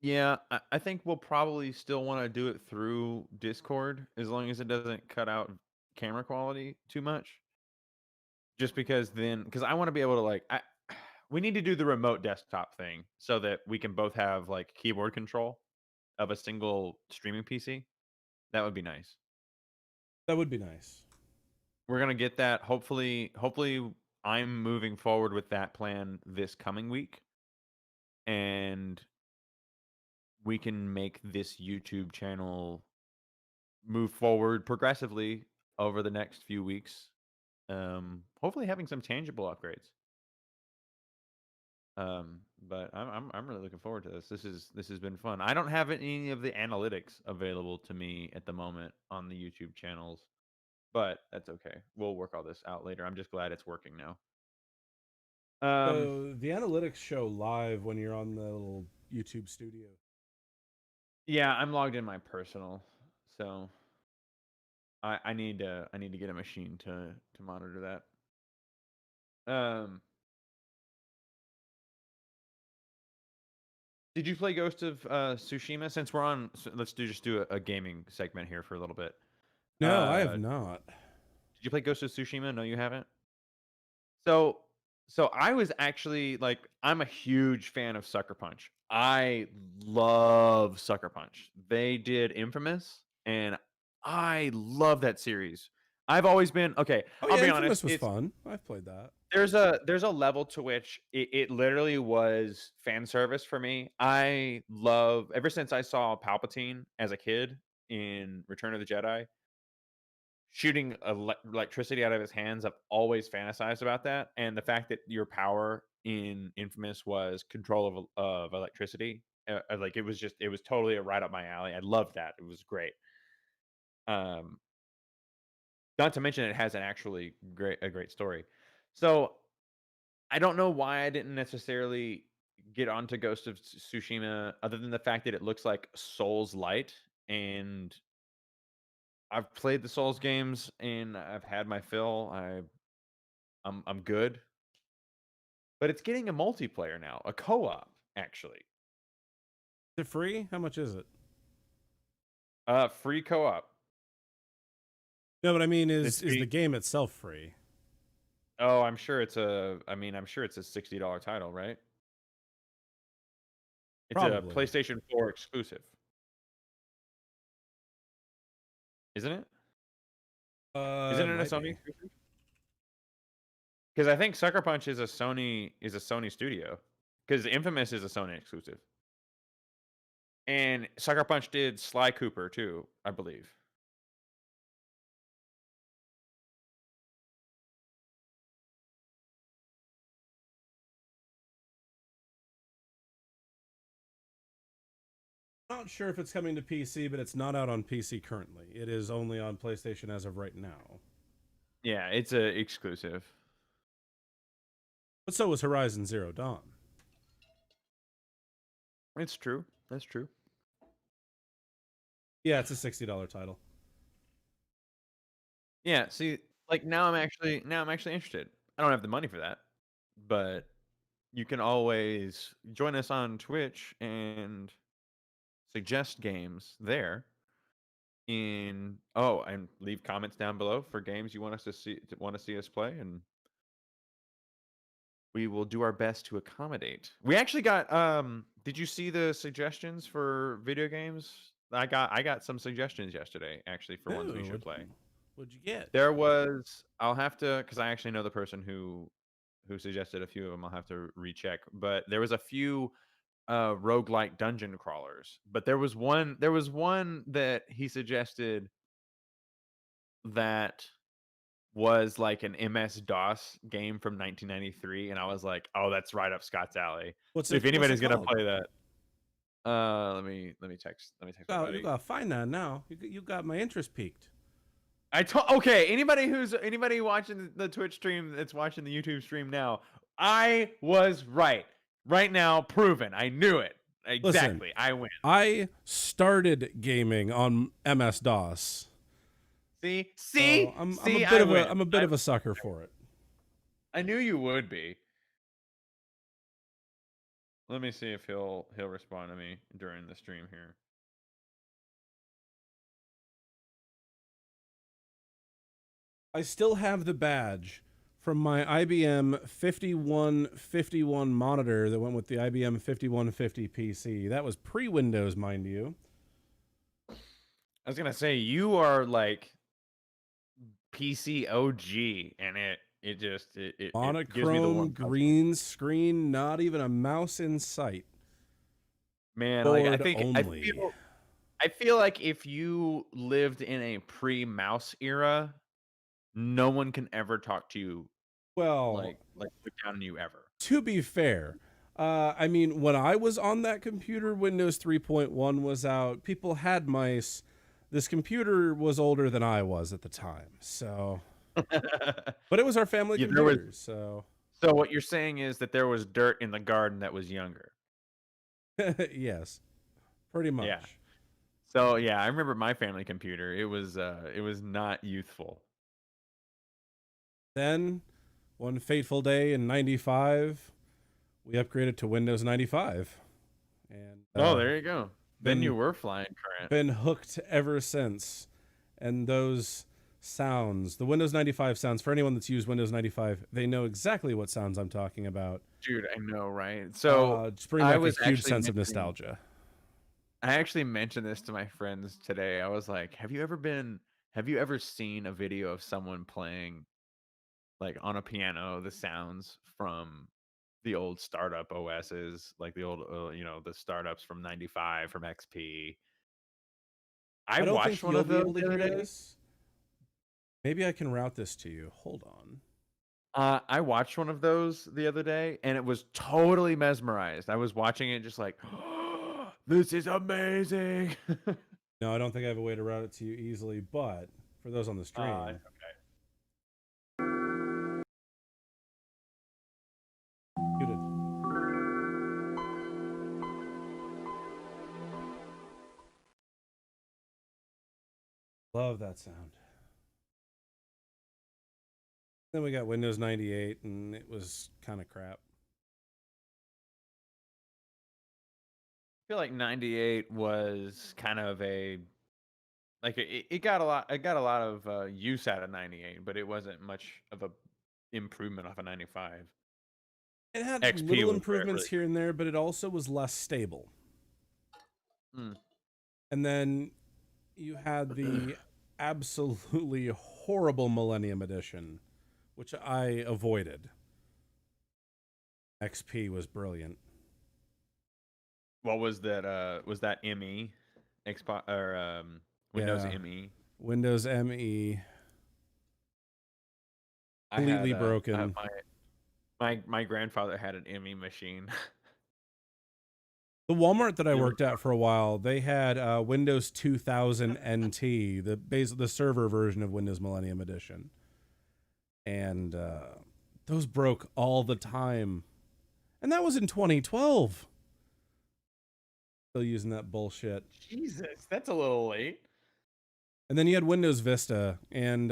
yeah, I think we'll probably still want to do it through Discord as long as it doesn't cut out camera quality too much. Just because I want to be able to we need to do the remote desktop thing so that we can both have like keyboard control of a single streaming PC. That would be nice. that would be nice. We're gonna get that. Hopefully, I'm moving forward with that plan this coming week, and we can make this YouTube channel move forward progressively over the next few weeks. Hopefully, having some tangible upgrades. But I'm really looking forward to this. This has been fun. I don't have any of the analytics available to me at the moment on the YouTube channels, but that's okay. We'll work all this out later. I'm just glad it's working now. Um, So the analytics show live when you're on the little YouTube studio. yeah, I'm logged in my personal, so I need to get a machine to monitor that. Did you play Ghost of Tsushima? Since we're on, let's just do a gaming segment here for a little bit. No, I have not. Did you play Ghost of Tsushima? No, you haven't. So, so I was actually like, I'm a huge fan of Sucker Punch. I love Sucker Punch. They did Infamous, and I love that series. I've always been okay. Oh I'll yeah, be honest. Infamous was It's fun. I've played that. there's a level to which it literally was fan service for me. I love ever since I saw Palpatine as a kid in Return of the Jedi shooting electricity out of his hands. I've always fantasized about that, and the fact that your power in Infamous was control of electricity, like it was totally right up my alley. I loved that. It was great. Um, Not to mention it has an actually great story. So I don't know why I didn't necessarily get onto Ghost of Tsushima, other than the fact that it looks like Souls Light, and I've played the Souls games and I've had my fill. I'm good, but it's getting a multiplayer now, a co-op actually, Is it free? How much is it? free co-op. No, but I mean, It's is the free. game itself free? Oh, I'm sure it's a. I mean, I'm sure it's a $60 title, right? It's a Probably. PlayStation 4 exclusive, isn't it? Isn't It it a might Sony be. exclusive? Because I think Sucker Punch is a Sony studio. Because Infamous is a Sony exclusive, and Sucker Punch did Sly Cooper too, I believe. Not sure if it's coming to PC, but it's not out on PC currently. It is only on PlayStation as of right now. Yeah, it's a exclusive. But so was Horizon Zero Dawn. It's true. That's true. Yeah, it's a $60 title. Yeah, see, like now I'm actually interested. I don't have the money for that, but you can always join us on Twitch and suggest games there. And leave comments down below for games you want us to see us play, and we will do our best to accommodate. We actually got did you see the suggestions for video games? I got some suggestions yesterday actually for ones we Oh, should play. what'd you get? There was I'll have to because I actually know the person who suggested a few of them. I'll have to recheck. But there was a few roguelike dungeon crawlers. But there was one that he suggested that was like an MS-DOS game from 1993, and I was like, "Oh, that's right up Scott's alley." So if What's it anybody's gonna called? play that, let me text my You buddy. gotta find that now. You got my interest peaked. Okay, anybody watching the Twitch stream that's watching the YouTube stream now, I was right. Right now, proven. I knew it. Listen, Exactly. I win. I started gaming on MS DOS. See? So See? See? I win. I'm a bit of a sucker for it. I knew you would be. Let me see if he'll respond to me during the stream here. I still have the badge from my IBM 5151 monitor that went with the IBM 5150 PC. That was pre-Windows, mind you. I was gonna say you are like PC OG, and it just it gives me the Monochrome, warm green screen, not even a mouse in sight. man. Like Board only. I feel like if you lived in a pre-mouse era, no one can ever talk to you Well, like look down on you ever. to be fair, I mean, when I was on that computer, Windows 3.1 was out. People had mice. This computer was older than I was at the time, so. But it was our family Yeah, computer, so. So what you're saying is that there was dirt in the garden that was younger. Yes, pretty much. Yeah. So yeah, I remember my family computer. It was not youthful. Then, one fateful day in '95, we upgraded to Windows 95, and There you go. Then you been were flying current. been hooked ever since. And those sounds, the Windows 95 sounds, for anyone that's used Windows 95, they know exactly what sounds I'm talking about. Dude, I know, right? So just bring back was a huge actually sense of mentioning- nostalgia. I actually mentioned this to my friends today. I was like, have you ever seen a video of someone playing like on a piano the sounds from the old startup OSs, like the old, the startups from 95 from XP? I I don't watched think one you'll of be those able to the other hear day. this. Maybe I can route this to you. Hold on. I watched one of those the other day and it was totally mesmerized. I was watching it just like, this is amazing. No, I don't think I have a way to route it to you easily, but for those on the stream, It's muted. Love that sound. Then we got Windows 98, and it was kind of crap. I feel like 98 was kind of a like it got a lot, of use out of 98, but it wasn't much of a improvement off of 95. It had XP little was where it improvements really here and there, but it also was less stable. Mm. And then you had the absolutely horrible Millennium Edition, which I avoided. XP was brilliant. What was that? Was that ME, Xbox or Windows Yeah. ME? Windows ME, I completely had broken. my grandfather had an ME machine. The Walmart that I You ever worked at for a while, they had Windows 2000 NT, the server version of Windows Millennium Edition, and those broke all the time, and that was in 2012. Still using that bullshit. Jesus, that's a little late. And then you had Windows Vista, and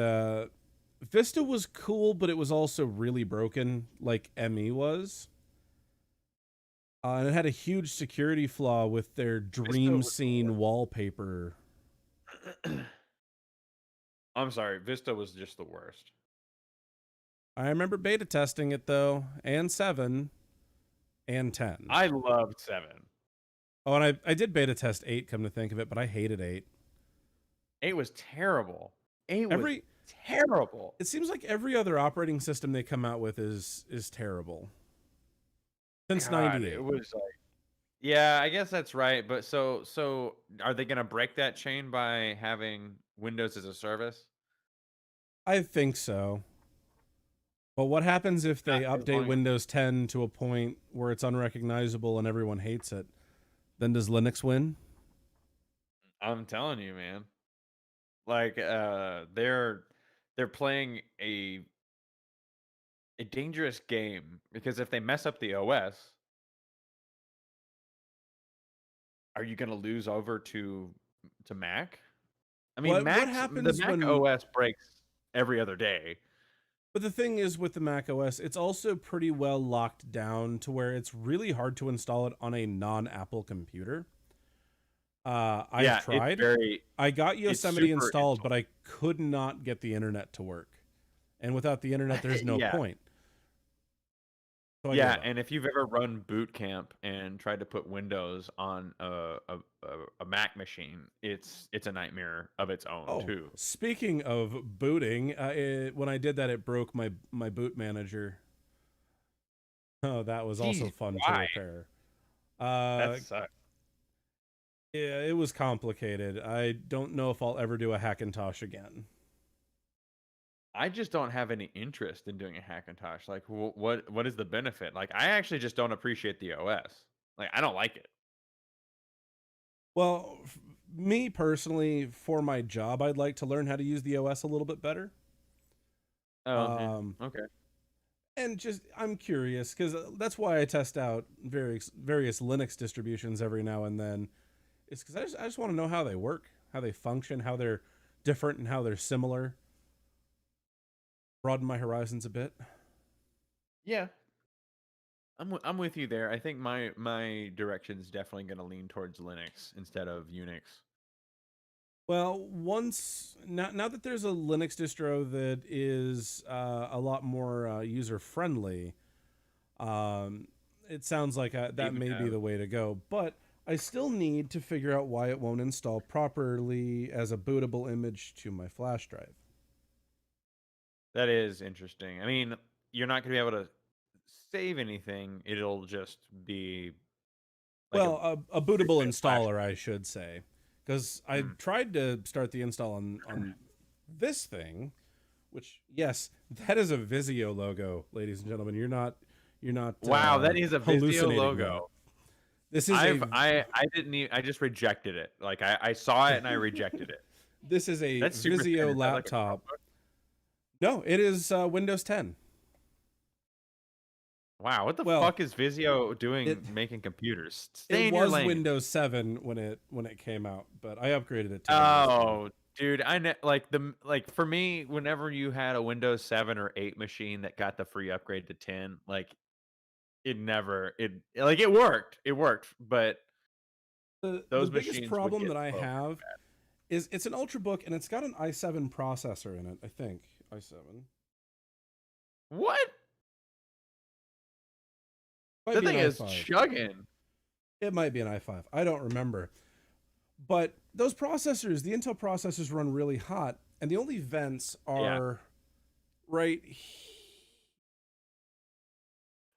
Vista was cool, but it was also really broken, like ME was. And it had a huge security flaw with their Vista dream was the scene wallpaper. I'm sorry, Vista was just the worst. I remember beta testing it though, and 7 and 10. I loved 7. Oh, and I did beta test 8, come to think of it, but I hated 8. 8 was terrible. 8 was Every terrible. It seems like every other operating system they come out with is terrible. Since God, 98. it was like, yeah, I guess that's right. But so are they gonna break that chain by having Windows as a service? I think so. But what happens if they As update long as- Windows 10 to a point where it's unrecognizable and everyone hates it? Then does Linux win? I'm telling you, man. Like they're playing a dangerous game because if they mess up the OS, are you gonna lose over to Mac? I mean, What the happens Mac when OS breaks every other day. But the thing is with the Mac OS, it's also pretty well locked down to where it's really hard to install it on a non-Apple computer. I've Yeah, tried. I got Yosemite super installed, but I could not get the internet to work. And without the internet, there's no Yeah. point. So I Yeah, gave up. and if you've ever run Boot Camp and tried to put Windows on a Mac machine, it's a nightmare of its own Oh, too. speaking of booting, when I did that, it broke my boot manager. Oh, that was also Jeez, fun to why? repair. That sucks. Yeah, it was complicated. I don't know if I'll ever do a Hackintosh again. I just don't have any interest in doing a Hackintosh. Like, what is the benefit? Like, I actually just don't appreciate the OS. Like, I don't like it. Well, me personally, for my job, I'd like to learn how to use the OS a little bit better. Oh, yeah. Okay. And just I'm curious because that's why I test out various Linux distributions every now and then. It's because I just want to know how they work, how they function, how they're different, and how they're similar. Broaden my horizons a bit. Yeah, I'm with you there. I think my direction is definitely going to lean towards Linux instead of Unix. Well, once now that there's a Linux distro that is a lot more user friendly, it sounds like that Even may be have- the way to go. But I still need to figure out why it won't install properly as a bootable image to my flash drive. That is interesting. I mean, you're not going to be able to save anything. It'll just be like Well, a bootable frequent flash. installer, I should say, because I Mm. tried to start the install on this thing, which yes, that is a Vizio logo, ladies and gentlemen. You're not Wow, that is a Vizio hallucinating logo. that. This is I didn't even, I just rejected it. Like I saw it and I rejected it. this is a That's super thin. Vizio Is that like a laptop. Chromebook? No, it is Windows 10. Wow, what the Well, fuck is Vizio doing it- making computers? Stay It in your was lane. Windows 7 when it came out, but I upgraded it to Windows 10. Oh, dude, like for me, whenever you had a Windows 7 or 8 machine that got the free upgrade to 10, like it worked. It worked, but The those biggest machines would problem get that I slow. have is it's an Ultrabook and it's got an i7 processor in it, I think. i7. What? Might That be an thing is i5. chugging. It might be an i5. I don't remember. But those processors, the Intel processors run really hot, and the only vents are right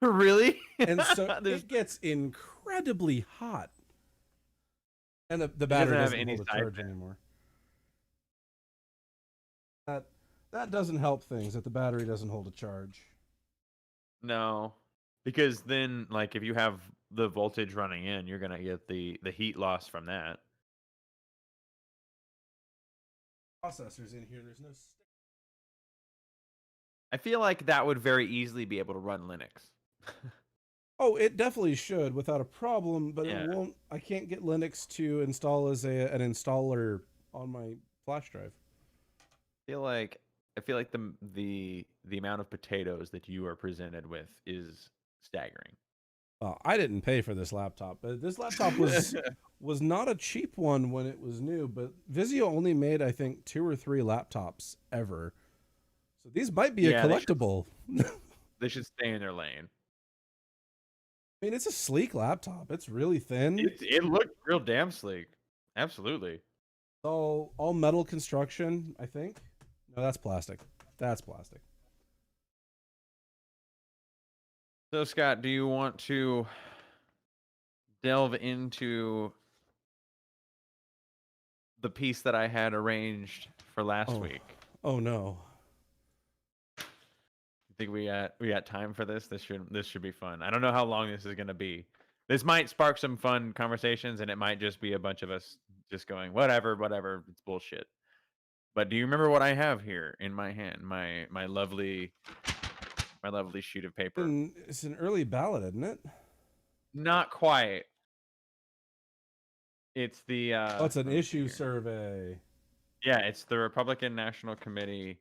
Really? and so There's- it gets incredibly hot. And the doesn't battery have doesn't any hold a side charge vent. anymore. That doesn't help things that the battery doesn't hold a charge. No, because then like if you have the voltage running in, you're gonna get the heat loss from that. Processors in here, there's no stick. I feel like that would very easily be able to run Linux. Oh, it definitely should without a problem, but Yeah. it won't. I can't get Linux to install as an installer on my flash drive. I feel like the amount of potatoes that you are presented with is staggering. I didn't pay for this laptop, but this laptop was not a cheap one when it was new. But Vizio only made, I think, 2 or 3 laptops ever, so these might be Yeah, a they should- collectible. They should stay in their lane. I mean, it's a sleek laptop. It's really thin. It looked real damn sleek. Absolutely. All metal construction, I think. No, that's plastic. That's plastic. So Scott, do you want to delve into the piece that I had arranged for last week? Oh no. You think we got time for this? This should be fun. I don't know how long this is gonna be. This might spark some fun conversations, and it might just be a bunch of us just going, whatever, it's bullshit. But do you remember what I have here in my hand? My lovely sheet of paper. It's an early ballot, isn't it? Not quite. It's the Oh, it's an let me see issue here. survey. Yeah, it's the Republican National Committee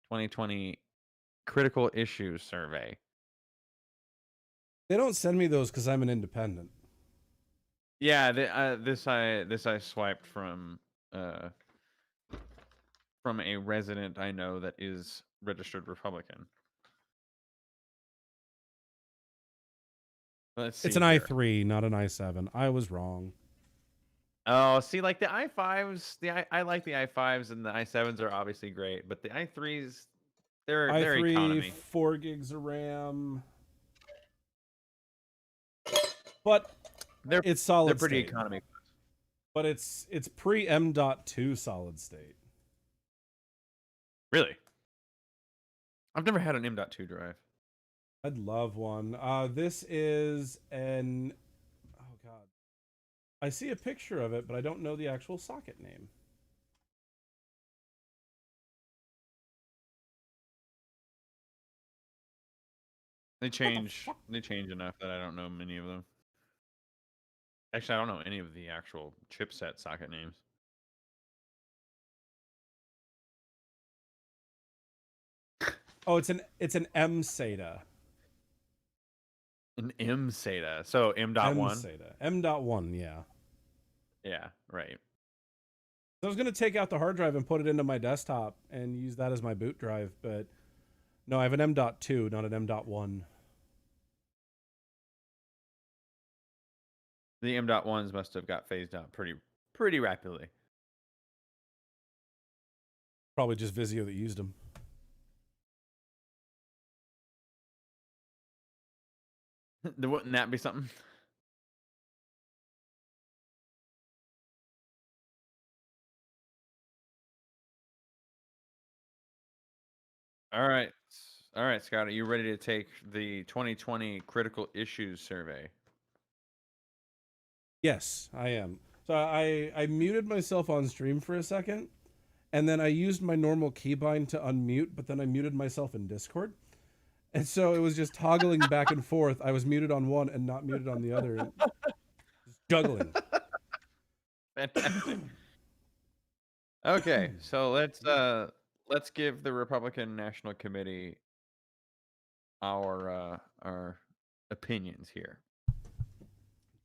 2020 Critical Issues Survey. They don't send me those because I'm an independent. Yeah, this I swiped from a resident I know that is registered Republican. Let's see. It's an here. i3, not an i7. I was wrong. Oh, see, like the i5s, I like the i5s, and the i7s are obviously great, but the i3s, they're i3, economy. 4 gigs of RAM. But it's solid They're pretty state. economy. But it's pre M.2 solid state. Really? I've never had an M.2 drive. I'd love one. This is an... Oh, God. I see a picture of it, but I don't know the actual socket name. They change enough that I don't know many of them. Actually, I don't know any of the actual chipset socket names. Oh, it's an M SATA. An M SATA. So M.1? M SATA. M.1, yeah. Yeah, right. I was going to take out the hard drive and put it into my desktop and use that as my boot drive, but no, I have an M.2, not an M.1. The M.1s must have got phased out pretty rapidly. Probably just Vizio that used them. Wouldn't that be something? All right. All right, Scott, are you ready to take the 2020 critical issues survey? Yes, I am. So I muted myself on stream for a second, and then I used my normal keybind to unmute, but then I muted myself in Discord. And so it was just toggling back and forth. I was muted on one and not muted on the other. And just juggling. Fantastic. Okay, so let's give the Republican National Committee our opinions here.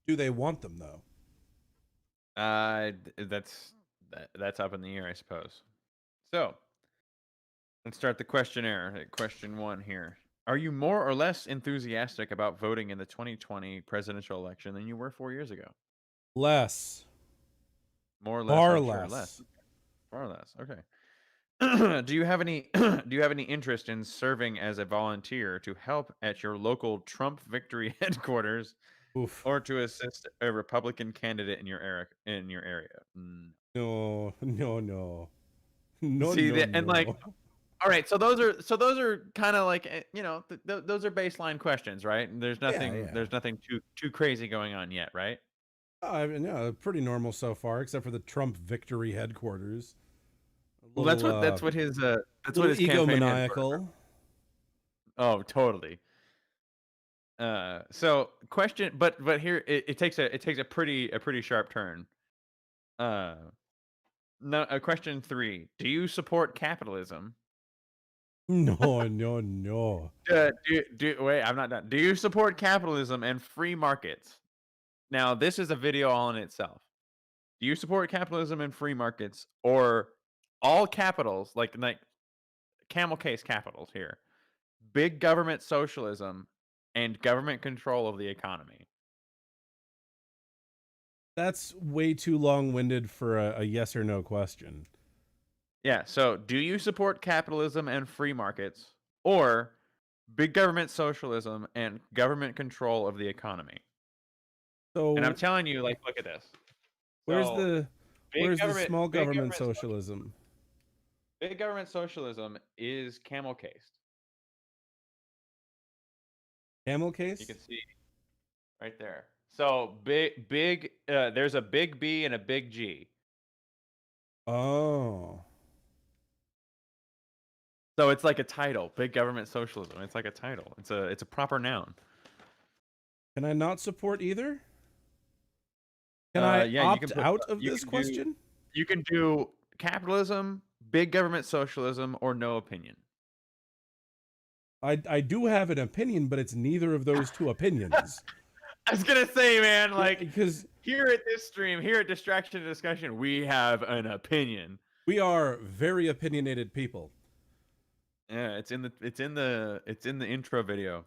Do they want them though? That's up in the air, I suppose. So let's start the questionnaire. Question 1 here. Are you more or less enthusiastic about voting in the 2020 presidential election than you were 4 years ago? Less. More or less. Far I'm sure, less. less. Far less. Okay. Do you have any interest in serving as a volunteer to help at your local Trump victory headquarters? Oof. Or to assist a Republican candidate in your area? No. See that, and like, all right. So those are kind of like those are baseline questions, right? And there's nothing too crazy going on yet, right? I mean, yeah, pretty normal so far, except for the Trump victory headquarters. Well, that's what his egomaniacal. Oh, totally. So question, but here it takes a pretty sharp turn. No, question 3. Do you support capitalism? No. Wait, I'm not done. Do you support capitalism and free markets? Now, this is a video all in itself. Do you support capitalism and free markets, or all capitals, like camel case capitals here, big government socialism and government control of the economy? That's way too long-winded for a yes or no question. Yeah, so do you support capitalism and free markets, or big government socialism and government control of the economy? So, and I'm telling you, like, look at this. Where's the small government socialism? Big government socialism is camel cased. Camel case? You can see right there. So big. There's a big B and a big G. Oh. So it's like a title. Big government socialism. It's like a title. It's a proper noun. Can I not support either? Can I opt out of this question? You can do capitalism, big government socialism, or no opinion. I do have an opinion, but it's neither of those two opinions. I was gonna say, man, like, because here at this stream, here at Distraction Discussion, we have an opinion. We are very opinionated people. Yeah, it's in the intro video.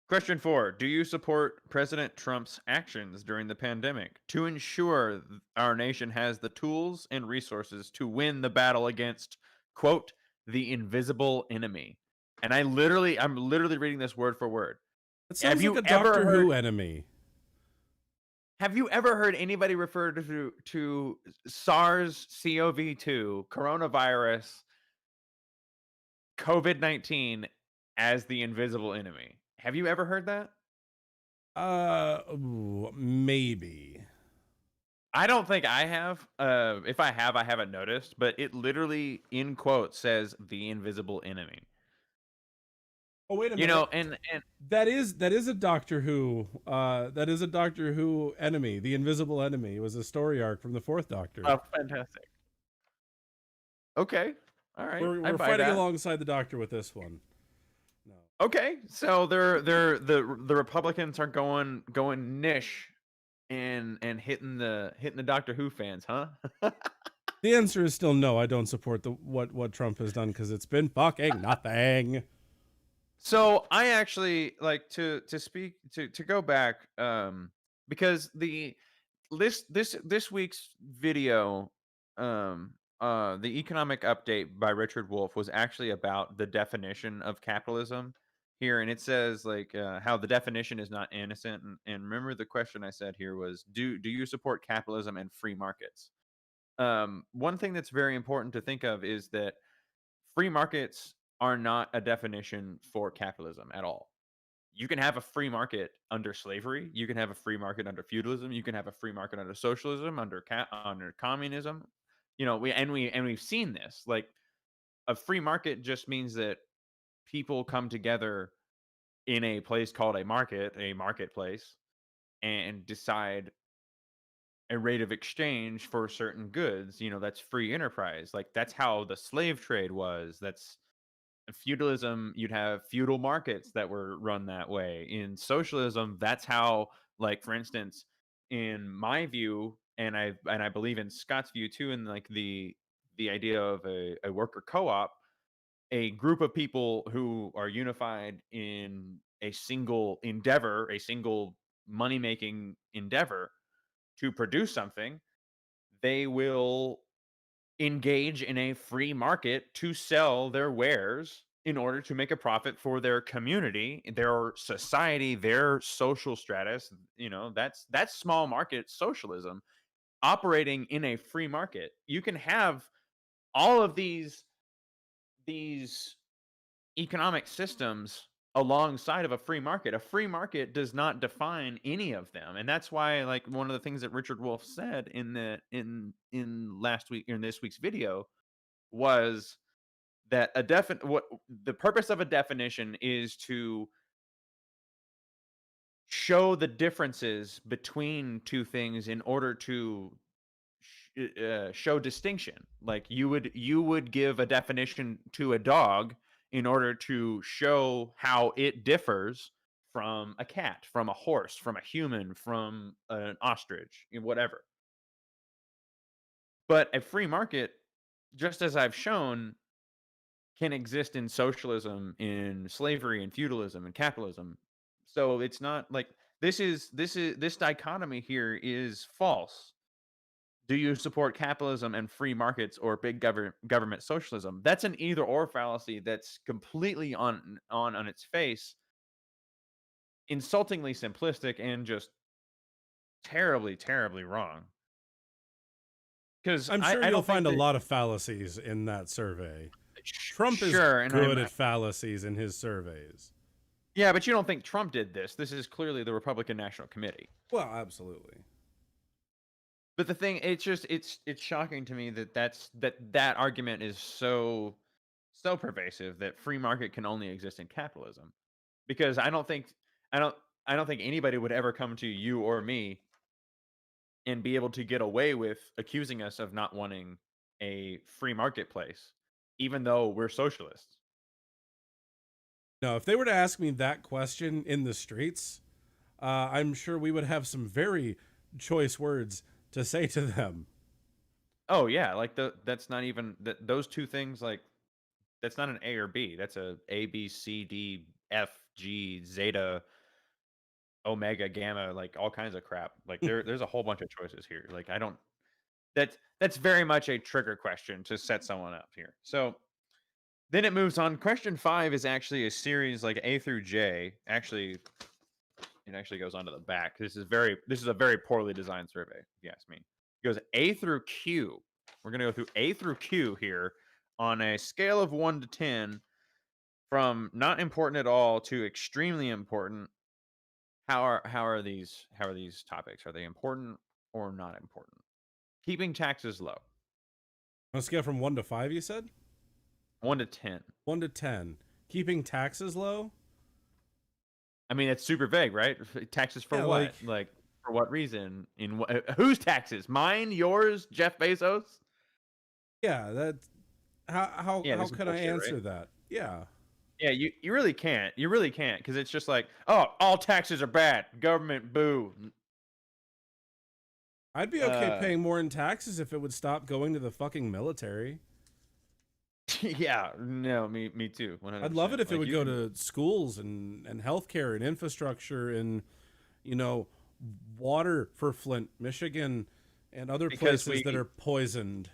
Question 4. Do you support President Trump's actions during the pandemic to ensure our nation has the tools and resources to win the battle against, quote, the invisible enemy? And I'm literally reading this word for word. It sounds like a Doctor Who enemy. Have you ever heard anybody refer to SARS-CoV-2, coronavirus, COVID-19 as the invisible enemy? Have you ever heard that? Maybe. I don't think I have. If I have, I haven't noticed. But it literally, in quotes, says the invisible enemy. Oh, wait a minute. And that is a Doctor Who. That is a Doctor Who enemy. The invisible enemy. It was a story arc from the 4th Doctor. Oh, fantastic. Okay. All right. We're fighting alongside the Doctor with this one. No. Okay. So the Republicans are going niche and hitting the Doctor Who fans, huh? The answer is still no. I don't support what Trump has done because it's been fucking nothing. So I actually like to speak to go back because this week's video the economic update by Richard Wolff was actually about the definition of capitalism here, and it says like how the definition is not innocent, and remember the question I said here was do you support capitalism and free markets? One thing that's very important to think of is that free markets are not a definition for capitalism at all. You can have a free market under slavery. You can have a free market under feudalism. You can have a free market under socialism, under communism. You know, we've seen this. Like a free market just means that people come together in a place called a marketplace, and decide a rate of exchange for certain goods. You know, that's free enterprise. Like that's how the slave trade was. That's feudalism. You'd have feudal markets that were run that way. In socialism, that's how, like for instance, in my view, and I believe in Scott's view too, in like the idea of a worker co-op, a group of people who are unified in a single endeavor, a single money making endeavor to produce something, they will engage in a free market to sell their wares in order to make a profit for their community, their society, their social stratus. You know, that's small market socialism operating in a free market. You can have all of these economic systems alongside of a free market. A free market does not define any of them. And that's why, like, one of the things that Richard Wolff said in last week, in this week's video, was that what the purpose of a definition is to show the differences between two things in order to show distinction. Like you would give a definition to a dog in order to show how it differs from a cat, from a horse, from a human, from an ostrich, whatever. But a free market, just as I've shown, can exist in socialism, in slavery, in feudalism, and capitalism. So it's not like this dichotomy here is false. Do you support capitalism and free markets or big government socialism? That's an either or fallacy that's completely on its face, insultingly simplistic, and just terribly, terribly wrong. Because I'm I, sure I you'll don't think find a that lot of fallacies in that survey. Trump is sure, and good at fallacies in his surveys. yeah, but you don't think Trump did this. This is clearly the Republican National Committee. Well, absolutely. But the thing, it's shocking to me that that argument is so pervasive that free market can only exist in capitalism. Because I don't I don't think anybody would ever come to you or me and be able to get away with accusing us of not wanting a free marketplace, even though we're socialists. No, if they were to ask me that question in the streets, I'm sure we would have some very choice words to say to them. Oh yeah, like that's not even those two things. Like that's not an A or B. That's a B C D F G zeta omega gamma, like all kinds of crap. Like there's a whole bunch of choices here. Like I don't. That's very much a trigger question to set someone up here. So then it moves on. Question 5 is actually a series like A through J. Actually, it actually goes on to the back. This is a very poorly designed survey, if you ask me. It goes A through Q. We're gonna go through A through Q here on a scale of 1 to 10, from not important at all to extremely important. How are these topics? Are they important or not important? Keeping taxes low. On a scale from 1 to 5, you said? 1 to 10. 1 to 10. Keeping taxes low? I mean, it's super vague, right? Taxes for Yeah, what? Like for what reason? In whose taxes? Mine, yours, Jeff Bezos? Yeah, that's Yeah, how this is can I bullshit, answer right? that? Yeah. Yeah, you really can't. You really can't, because it's just like, oh, all taxes are bad. Government, boo. I'd be okay paying more in taxes if it would stop going to the fucking military. Yeah, no, me too. I'd love it 100%. if it Like would you go can to schools and healthcare and infrastructure and, you know, water for Flint, Michigan, and other because places we that are poisoned.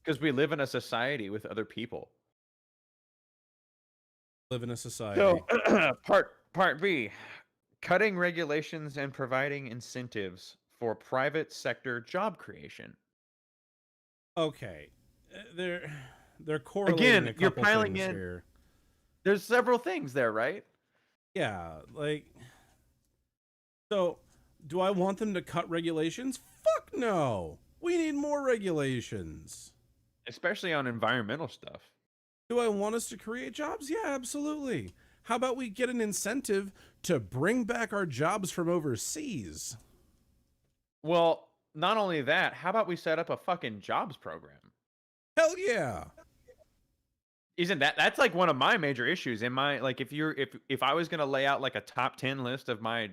because we live in a society with other people. Live in a So society. part B, cutting regulations and providing incentives for private sector job creation. Okay, they're correlating Again, a you're couple piling things in. here. There's several things there, right? Yeah, like, so do I want them to cut regulations? Fuck no. We need more regulations. Especially on environmental stuff. Do I want us to create jobs? Yeah, absolutely. How about we get an incentive to bring back our jobs from overseas? Well, not only that, how about we set up a fucking jobs program? Hell yeah. Isn't that's like one of my major issues in my like if I was going to lay out like a top 10 list of my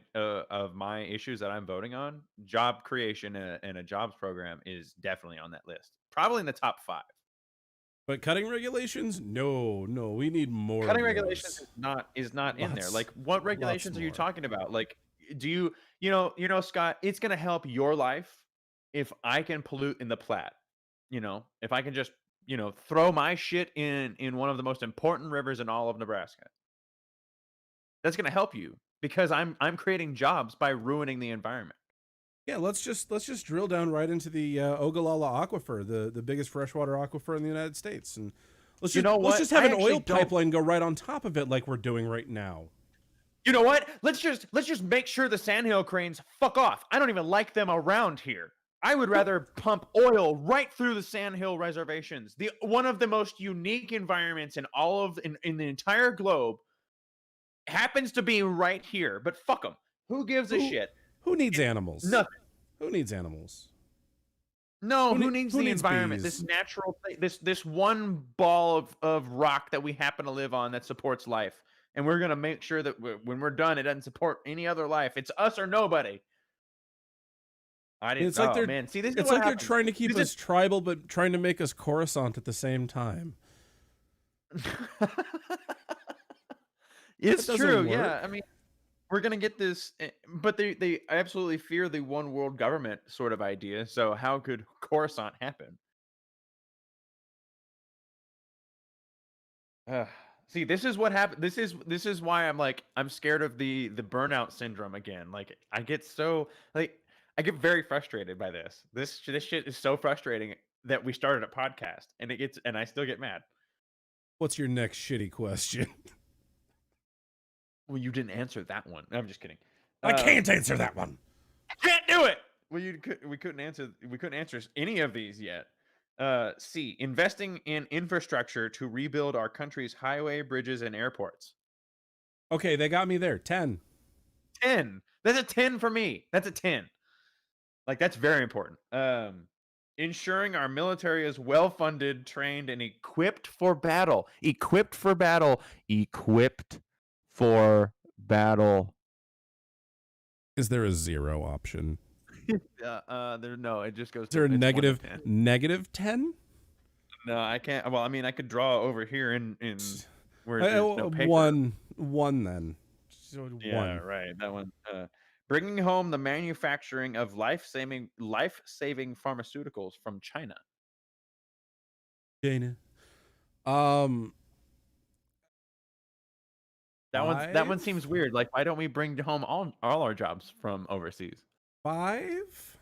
issues that I'm voting on, job creation and a jobs program is definitely on that list. Probably in the top 5. But cutting regulations? No, no, we need more Cutting of regulations those. is not in there. Lots, Like what lots regulations are you more. talking about? Like do you know Scott, it's going to help your life if I can pollute in the Platte. If I can just, throw my shit in one of the most important rivers in all of Nebraska. That's going to help you because I'm creating jobs by ruining the environment. Yeah, let's just drill down right into the Ogallala Aquifer, the biggest freshwater aquifer in the United States, and You know let's what? just have I an actually oil don't. pipeline go right on top of it like we're doing right now. You know what? Let's just make sure the sandhill cranes fuck off. I don't even like them around here. I would rather pump oil right through the sandhill reservations. The one of the most unique environments in the entire globe happens to be right here. But fuck them. Who gives a Who shit? who needs animals? Nothing. Who needs animals? No, who needs Who the needs environment? This bees? natural thing, this one ball of rock that we happen to live on that supports life. And we're gonna make sure that when we're done, it doesn't support any other life. It's us or nobody. I didn't. It's like Oh they're man, see, this is it's what like they're happens. trying to keep This is us tribal but trying to make us Coruscant at the same time. That it's doesn't true. Yeah, work. I mean, we're gonna get this, but they absolutely fear the one world government sort of idea. So how could Coruscant happen? Ugh. See, this is what happened. This is why I'm scared of the burnout syndrome again. Like I get very frustrated by this. This shit is so frustrating that we started a podcast and I still get mad. What's your next shitty question? Well, you didn't answer that one. I'm just kidding. I Um, can't answer that one. can't do it. Well, we couldn't answer any of these yet. C, investing in infrastructure to rebuild our country's highway, bridges, and airports. Okay, they got me there. 10. 10. That's a 10 for me. That's a 10. Like that's very important. Ensuring our military is well funded, trained, and equipped for battle. Equipped for battle. Equipped for battle. Is there a 0 option? There no. It just goes. Is there a It's 1 to 10. negative 10? No, I can't. Well, I mean, I could draw over here in where there's no paper. One then. So Yeah, one. right. That one. Bringing home the manufacturing of life-saving pharmaceuticals from China. Dana. Um, That one 5? seems weird. Like, why don't we bring home all our jobs from overseas? 5?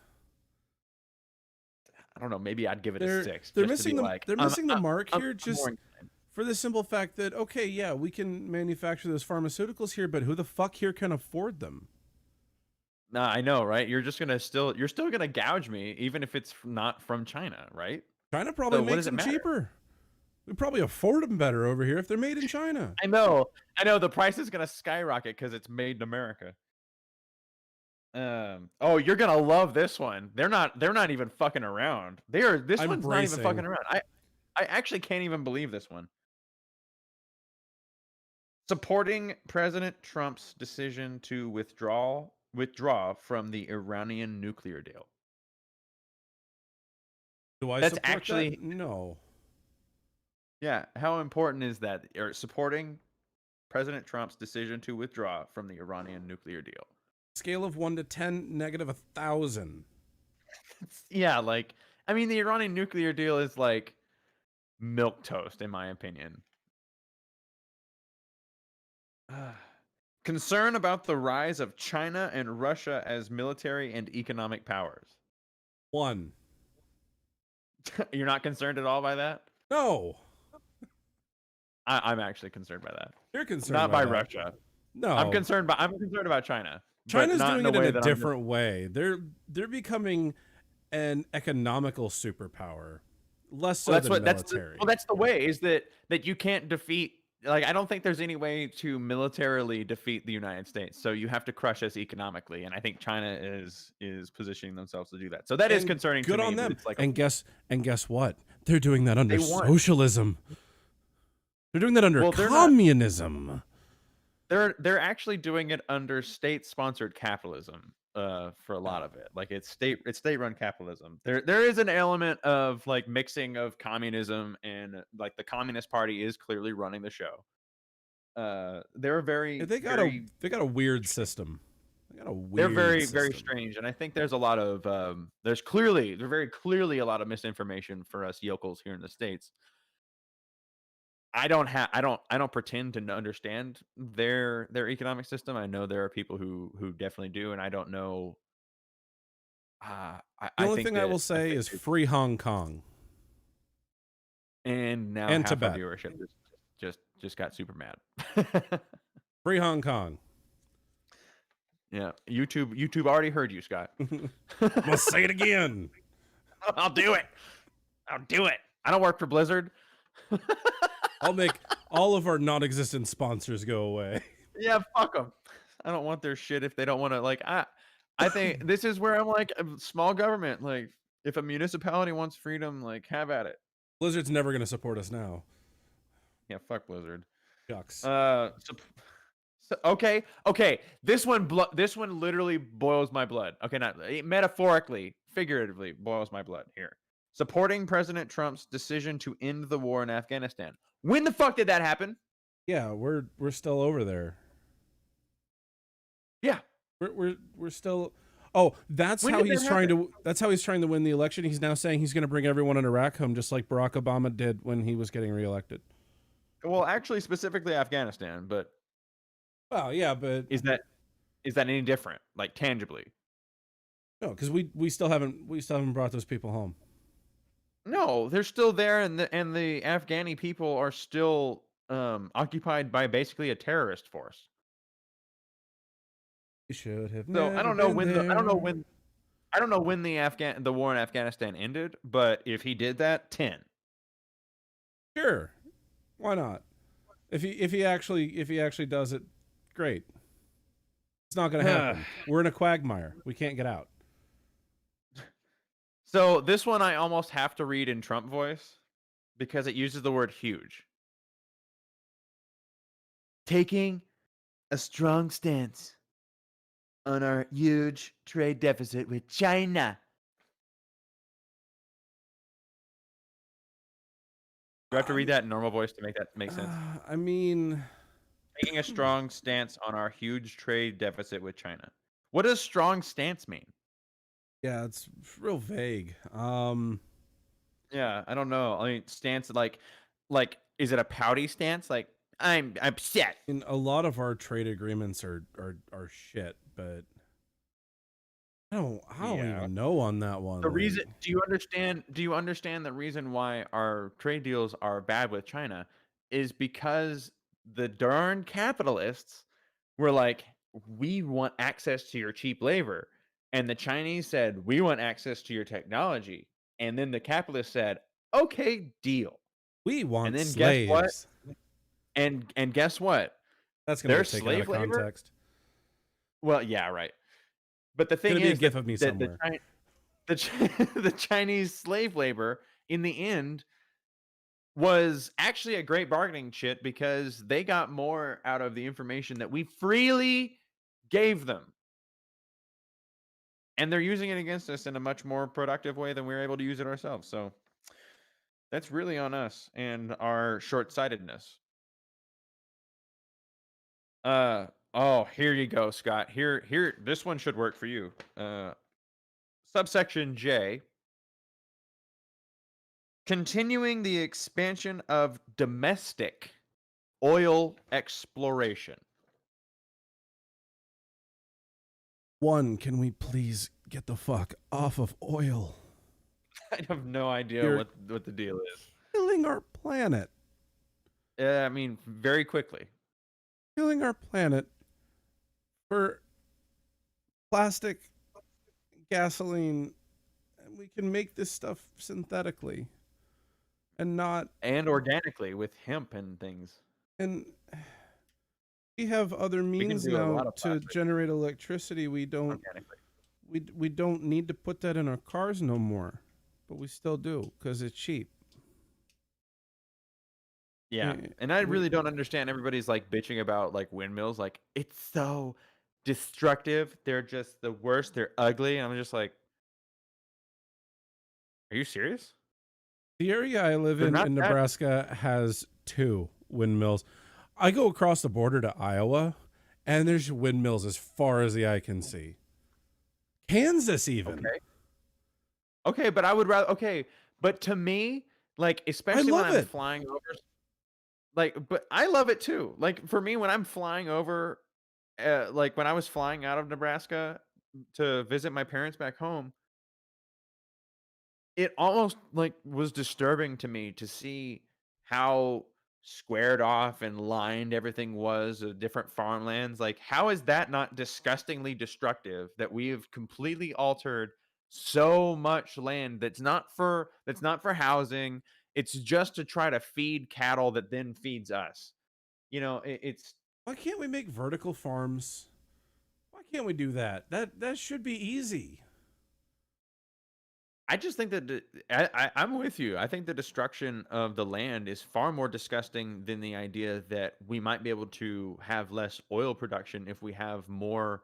I don't know. Maybe I'd give it a They're 6. they're Just to be missing the like, they're missing the mark I'm here more just inclined. for the simple fact that, okay, yeah, we can manufacture those pharmaceuticals here, but who the fuck here can afford them? Nah, I know, right? You're still gonna gouge me, even if it's not from China, right? China probably So what makes does it them matter? cheaper. We probably afford them better over here if they're made in China. I know. The price is gonna skyrocket because it's made in America. Oh, you're gonna love this one. They're not even fucking around. This I'm one's not even bracing. fucking around. I actually can't even believe this one. Supporting President Trump's decision to withdraw from the Iranian nuclear deal. Do I That's support actually that? No. Yeah, how important is that? Or supporting President Trump's decision to withdraw from the Iranian nuclear deal. Scale of 1 to 10, negative 1,000. Yeah, like I mean, the Iranian nuclear deal is like milk toast, in my opinion. Concern about the rise of China and Russia as military and economic powers. 1. You're not concerned at all by that? No. I'm actually concerned by that. You're concerned Not by that. Russia. No. I'm concerned about China. China's but not doing in it in a that different way. They're becoming an economical superpower, less so than military. That's the way is that you can't defeat. Like I don't think there's any way to militarily defeat the United States. So you have to crush us economically, and I think China is positioning themselves to do that. So that is concerning. Good to me, on them. It's like and guess what? They're doing that under socialism. They're doing that under communism. They're actually doing it under state-sponsored capitalism. For a lot of it, like it's state-run capitalism. There is an element of like mixing of communism and like the Communist Party is clearly running the show. They got a weird system. They're very strange, and I think there's a lot of there's very clearly a lot of misinformation for us yokels here in the States. I don't pretend to understand their economic system. I know there are people who definitely do, and I don't know. The only thing I will say is free Hong Kong. And now and half Tibet. our viewership just got super mad. Free Hong Kong. Yeah, YouTube already heard you, Scott. We'll say it again. I'll do it. I don't work for Blizzard. I'll make all of our non-existent sponsors go away. Yeah, fuck them. I don't want their shit if they don't want to. Like, I think this is where I'm like, small government. Like, if a municipality wants freedom, like, have at it. Blizzard's never going to support us now. Yeah, fuck Blizzard. Shucks. Okay. This one literally boils my blood. Okay, not metaphorically, figuratively boils my blood here. Supporting President Trump's decision to end the war in Afghanistan. When the fuck did that happen? Yeah, we're still over there. Yeah, we're still. Oh, that's how he's trying to win the election. He's now saying he's going to bring everyone in Iraq home, just like Barack Obama did when he was getting reelected. Well, actually, specifically Afghanistan, but. Well, yeah, but is that any different, like tangibly? No, because we still haven't brought those people home. No, they're still there, and the Afghani people are still occupied by basically a terrorist force. You should have. So I don't know when the war in Afghanistan ended, but if he did that, 10. Sure, why not? If he actually does it, great. It's not going to happen. We're in a quagmire. We can't get out. So this one I almost have to read in Trump voice because it uses the word huge. Taking a strong stance on our huge trade deficit with China. Do I have to read that in normal voice to make that make sense? I mean, taking a strong stance on our huge trade deficit with China. What does strong stance mean? Yeah, it's real vague. Yeah, I don't know. I mean, stance like is it a pouty stance? Like I'm upset. And a lot of our trade agreements are shit, but I don't even know on that one. The reason do you understand the reason why our trade deals are bad with China is because the darn capitalists were like, we want access to your cheap labor. And the Chinese said, we want access to your technology. And then the capitalists said, okay, deal. We want and then slaves. Guess what? And guess what? That's going to be taken out of context. Well, yeah, right. But the thing is that, of me that the Chinese slave labor in the end was actually a great bargaining chip because they got more out of the information that we freely gave them. And they're using it against us in a much more productive way than we were able to use it ourselves. So That's really on us and our short-sightedness. Oh, here you go, Scott. Here, this one should work for you. Subsection J, continuing the expansion of domestic oil exploration. One, can we please get the fuck off of oil? I have no idea You're what the deal is. killing our planet. I mean, very quickly. Killing our planet for plastic, gasoline, and we can make this stuff synthetically and not. And organically with hemp and things. And we have other We can means do a now lot of to plastic generate electricity. We don't. organically. We don't need to put that in our cars no more, but we still do because it's cheap. Yeah. Eh, And I we- really don't understand everybody's like bitching about like windmills. Like, it's so destructive. They're just the worst. They're ugly. And I'm just like, are you serious? The area I live They're in not that Nebraska has 2 windmills. I go across the border to Iowa, and there's windmills as far as the eye can see. Kansas, even. okay. Okay, but I would rather but to me, like especially when love I'm it. flying over like but I love it too. Like for me when I'm flying over like when I was flying out of Nebraska to visit my parents back home, it almost like was disturbing to me to see how squared off and lined everything was of different farmlands. Like, how is that not disgustingly destructive that we have completely altered so much land that's not for housing. It's just to try to feed cattle that then feeds us. It's Why can't we make vertical farms? Why can't we do that? That should be easy. I just think that I'm with you. I think the destruction of the land is far more disgusting than the idea that we might be able to have less oil production if we have more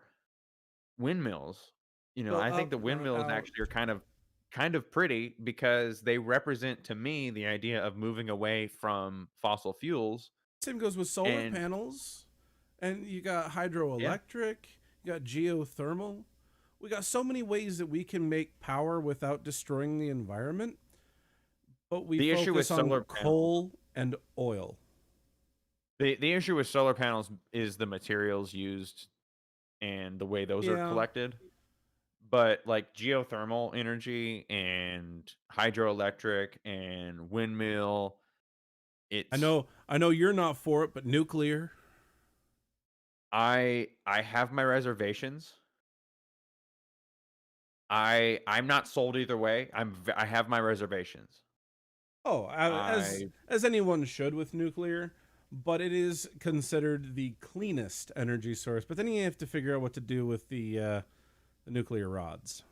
windmills. Well, I think the windmills out. actually are kind of pretty because they represent to me the idea of moving away from fossil fuels. Same goes with solar And panels, and you got yeah, hydroelectric, you got geothermal. We got so many ways that we can make power without destroying the environment, but we the issue with focus on solar panels, coal and oil. the issue with solar panels is the materials used and the way those are Yeah, collected. But like geothermal energy and hydroelectric and windmill, I it's know. I know you're not for it, but nuclear. I have my reservations. I'm not sold either way. I have my reservations. Oh, I as anyone should with nuclear, but it is considered the cleanest energy source. But then you have to figure out what to do with the nuclear rods.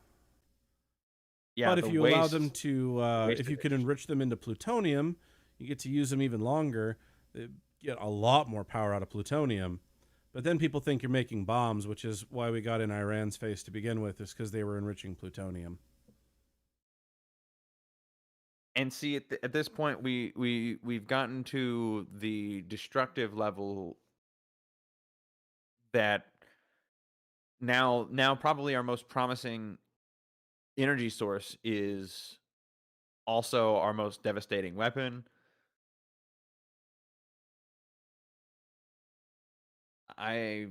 Yeah, But the if you allow them waste to, waste if you could emission. enrich them into plutonium, you get to use them even longer. They get a lot more power out of plutonium. But then people think you're making bombs, which is why we got in Iran's face to begin with, is because they were enriching plutonium. And see at this point we've gotten to the destructive level that now probably our most promising energy source is also our most devastating weapon. I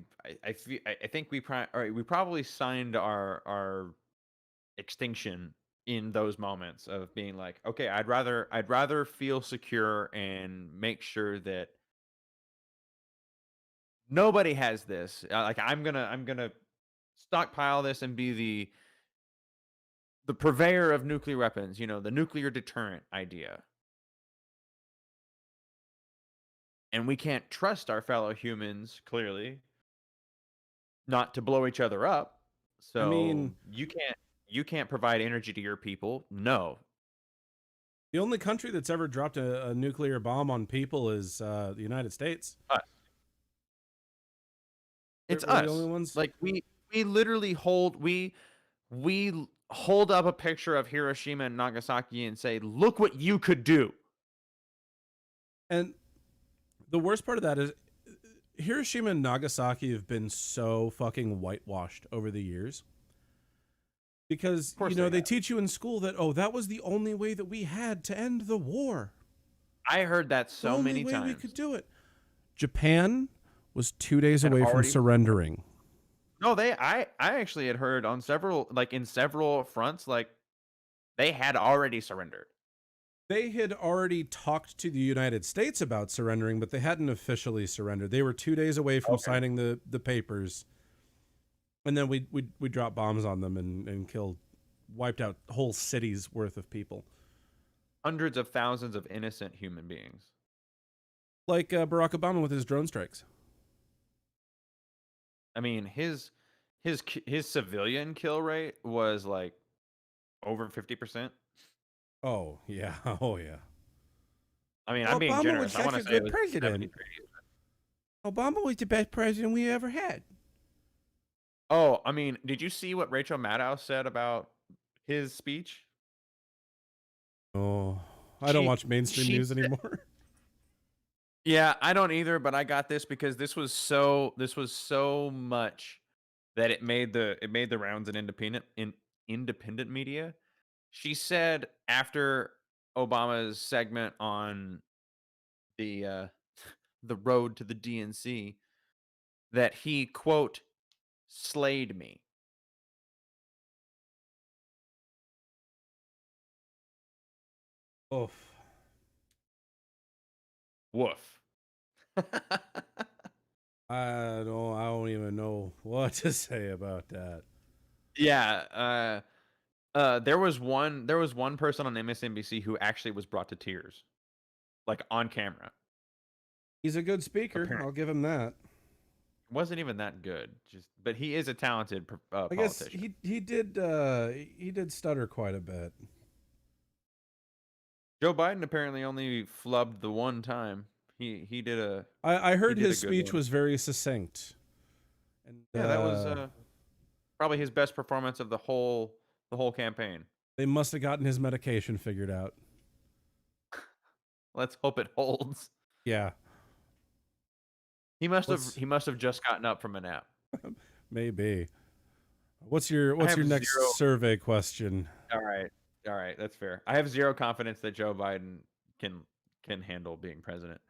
think all right, we probably signed our extinction in those moments of being like, okay, I'd rather feel secure and make sure that nobody has this. Like I'm gonna stockpile this and be the purveyor of nuclear weapons. The nuclear deterrent idea. And we can't trust our fellow humans clearly not to blow each other up. I So mean, you can't provide energy to your people. No, the only country that's ever dropped a nuclear bomb on people is the United States. us. It's We're the only us. ones. Like we literally hold we hold up a picture of Hiroshima and Nagasaki and say, "Look what you could do." And the worst part of that is Hiroshima and Nagasaki have been so fucking whitewashed over the years. Because, Of course they have. teach you in school that, oh, that was the only way that we had to end the war. I heard that The so only many way times. we could do it. Japan was 2 days Had away from already- surrendering. No, I actually had heard on several, like in several fronts, like they had already surrendered. They had already talked to the United States about surrendering, but they hadn't officially surrendered. They were 2 days away from Okay. signing the papers. And then we dropped bombs on them and wiped out whole cities worth of people. Hundreds of thousands of innocent human beings. Like Barack Obama with his drone strikes. I mean, his civilian kill rate was like over 50%. Oh, yeah. Oh, yeah. I mean, I'm being Obama generous. was I such want a to say it good was president. 73. Obama was the best president we ever had. Oh, I mean, did you see what Rachel Maddow said about his speech? Oh, I don't She- watch mainstream she news said- anymore. Yeah, I don't either, but I got this because this was so much that it made the rounds in independent media. She said after Obama's segment on the the road to the DNC that he, quote, slayed me. Oof. Woof. I don't even know what to say about that. Yeah, there was one person on MSNBC who actually was brought to tears, like on camera. He's a good speaker. Apparently. I'll give him that. Wasn't even that good, but he is a talented I guess politician. he did stutter quite a bit. Joe Biden apparently only flubbed the one time. He did a I heard did a his good speech one. was very succinct. And yeah, that was probably his best performance of the whole campaign. they must have gotten his medication figured out. Let's hope it holds. Yeah, He must have just gotten up from a nap. maybe. What's your have next zero- survey question? All right, that's fair. I have zero confidence that Joe Biden can handle being president.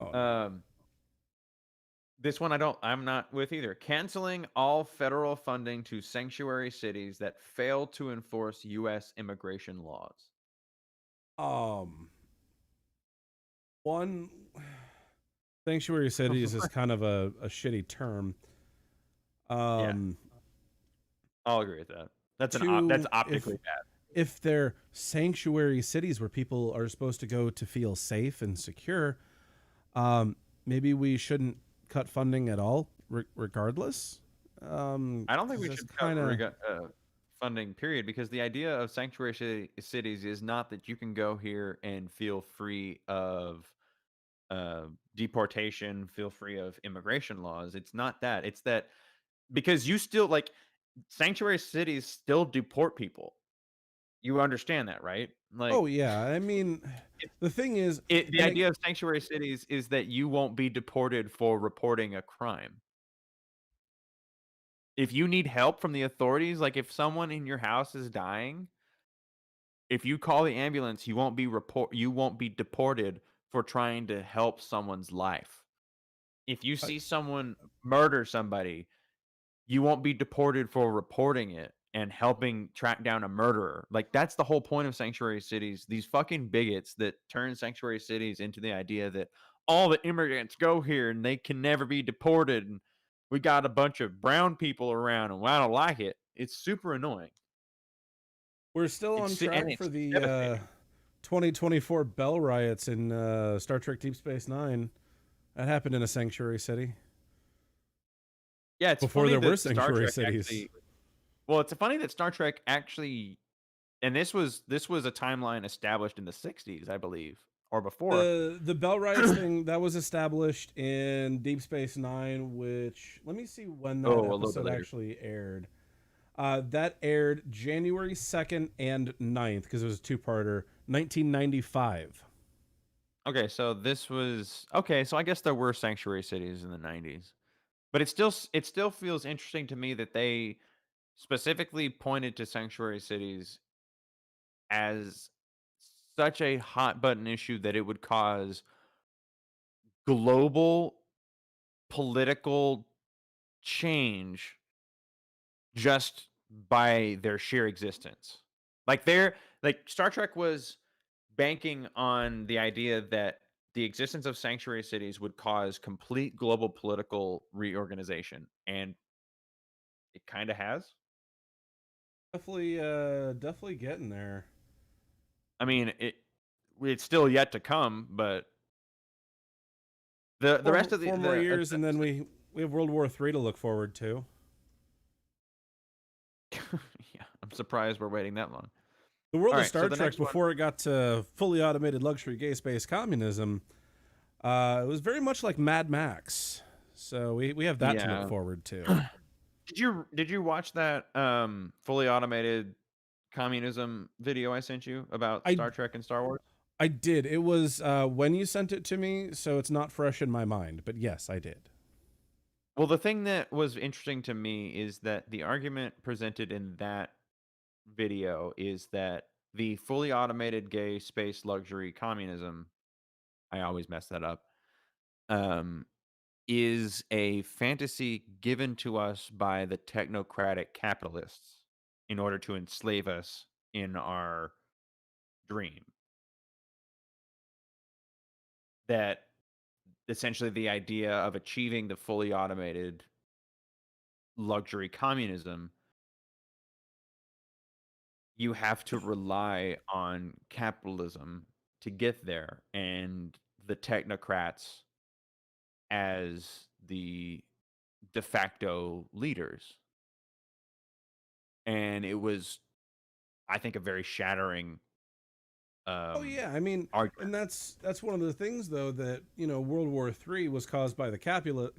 Oh, This one I'm not with either. Canceling all federal funding to sanctuary cities that fail to enforce U.S. immigration laws. One sanctuary cities is kind of a shitty term. I'll agree with that. That's Two, that's optically bad. If they're sanctuary cities where people are supposed to go to feel safe and secure, maybe we shouldn't cut funding at all, regardless. I don't think we just should cut kinda- funding, period, because the idea of sanctuary cities is not that you can go here and feel free of deportation, feel free of immigration laws. It's not that. It's that because you still like sanctuary cities still deport people. You understand that, right? Like, Oh yeah, I mean, the thing is, the and idea of sanctuary cities is that you won't be deported for reporting a crime. If you need help from the authorities, like if someone in your house is dying, if you call the ambulance, you won't be deported for trying to help someone's life. If you see someone murder somebody, you won't be deported for reporting it and helping track down a murderer. Like that's the whole point of sanctuary cities. These fucking bigots that turn sanctuary cities into the idea that all the immigrants go here and they can never be deported and we got a bunch of brown people around and I don't like it. It's super annoying. we're still on It's- and track it's for the devastating. 2024 Bell riots in Star Trek Deep Space Nine. That happened in a sanctuary city. Yeah, it's Before funny there were that Star sanctuary Trek cities. actually- well, it's funny that Star Trek actually, and this was a timeline established in the 60s, I believe, or before. The Bell riots thing that was established in Deep Space Nine, which let me see when that Oh, a little bit episode later. actually aired. That aired January 2nd and 9th because it was a two-parter, 1995. Okay, so this was okay. So I guess there were sanctuary cities in the '90s, but it still feels interesting to me that they specifically pointed to sanctuary cities as such a hot button issue that it would cause global political change just by their sheer existence. Like Star Trek was banking on the idea that the existence of sanctuary cities would cause complete global political reorganization, and it kind of has. Definitely getting there. I mean, it's still yet to come, but the rest of Four more years, and then we have World War III to look forward to. yeah, I'm surprised we're waiting that long. The world All of right, so Star the Trek next one. before it got to fully automated luxury gay space communism, it was very much like Mad Max. So we have that to Yeah. look forward to. Did you watch that fully automated communism video I sent you about I Star Trek and Star Wars? I did. It was when you sent it to me, so it's not fresh in my mind. But yes, I did. Well, the thing that was interesting to me is that the argument presented in that video is that the fully automated gay space luxury communism, I always mess that up, um, is a fantasy given to us by the technocratic capitalists in order to enslave us in our dream. That essentially the idea of achieving the fully automated luxury communism, you have to rely on capitalism to get there, and the technocrats as the de facto leaders. And it was, I think, a very shattering Oh yeah, I mean, argument. and that's one of the things though that World War III was caused by the capitalists.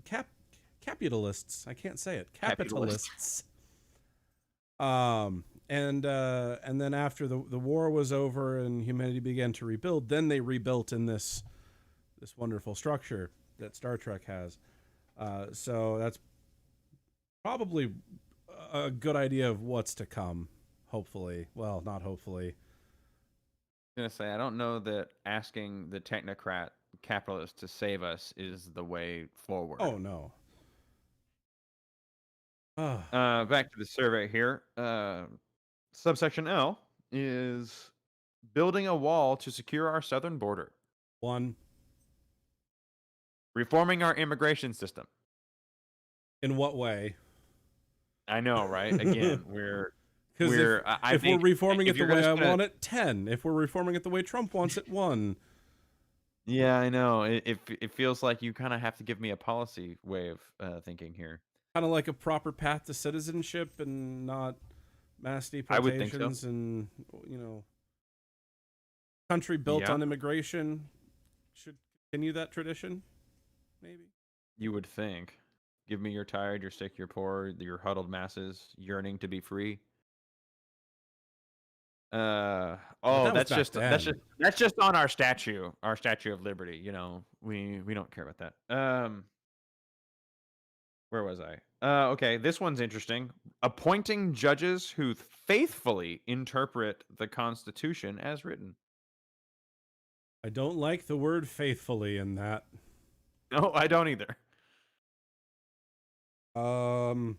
I can't say it. Capitalist. Capitalists. And then after the war was over and humanity began to rebuild, then they rebuilt in this wonderful structure that Star Trek has. So that's probably a good idea of what's to come. Hopefully, well, not hopefully. I'm gonna say I don't know that asking the technocrat capitalist to save us is the way forward. Oh no. Ah, Back to the survey here. Subsection L is building a wall to secure our southern border, one. reforming our immigration system. In what way? I know, right? Again, we're Because we're. I if we're think reforming if it the you're gonna way I spend want it, 10. If we're reforming it the way Trump wants it, 1. yeah, I know. It feels like you kind of have to give me a policy way of thinking here. Kind of like a proper path to citizenship and not mass I would think so. deportations and country built Yeah, on immigration should continue that tradition, maybe. you would think. Give me your tired, your sick, your poor, your huddled masses yearning to be free. But Oh, that was that's back just that's then. just that's just on our Statue of Liberty. We don't care about that. Where was I? Okay, this one's interesting. Appointing judges who faithfully interpret the Constitution as written. I don't like the word faithfully in that. No, I don't either. Um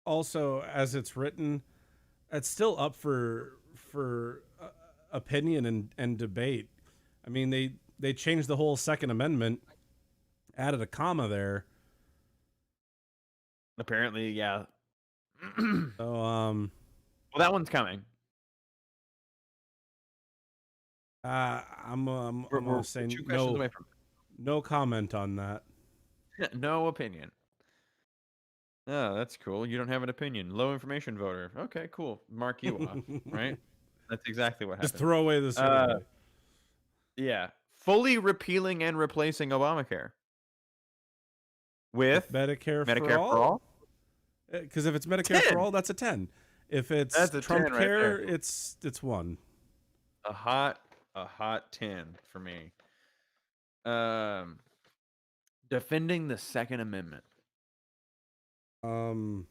Also, as it's written, it's still up for opinion and debate. I mean, they changed the whole Second Amendment, added a comma there. Apparently, yeah. So Well, that one's coming. I'm We're gonna say two questions away from no comment on that. it. No opinion. Oh, that's cool. You don't have an opinion. Low information voter. Okay, cool. Mark you off. Right? That's exactly what Just happened. throw away the survey. Yeah. Fully repealing and replacing Obamacare with Medicare Medicare for for all. all. Because if it's Medicare for 10. all, that's a 10. If it's That's a Trump 10 right care, there. it's 1. A hot 10 for me. Um, defending the Second Amendment. Um,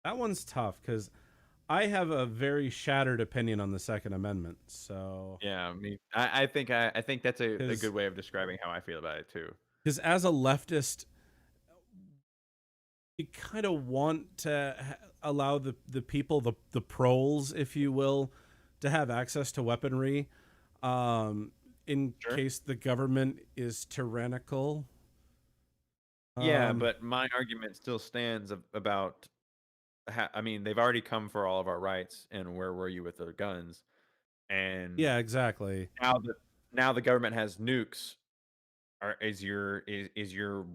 that one's tough because I have a very shattered opinion on the Second Amendment. So, Yeah, I think that's a because good way of describing how I feel about it too. as a leftist, you kind of want to allow the people, the proles, if you will, to have access to weaponry, um, in Sure. case the government is tyrannical. Yeah, Um, but my argument still stands about. I mean, they've already come for all of our rights, and where were you with the guns? And yeah, exactly. now the government has nukes. Is your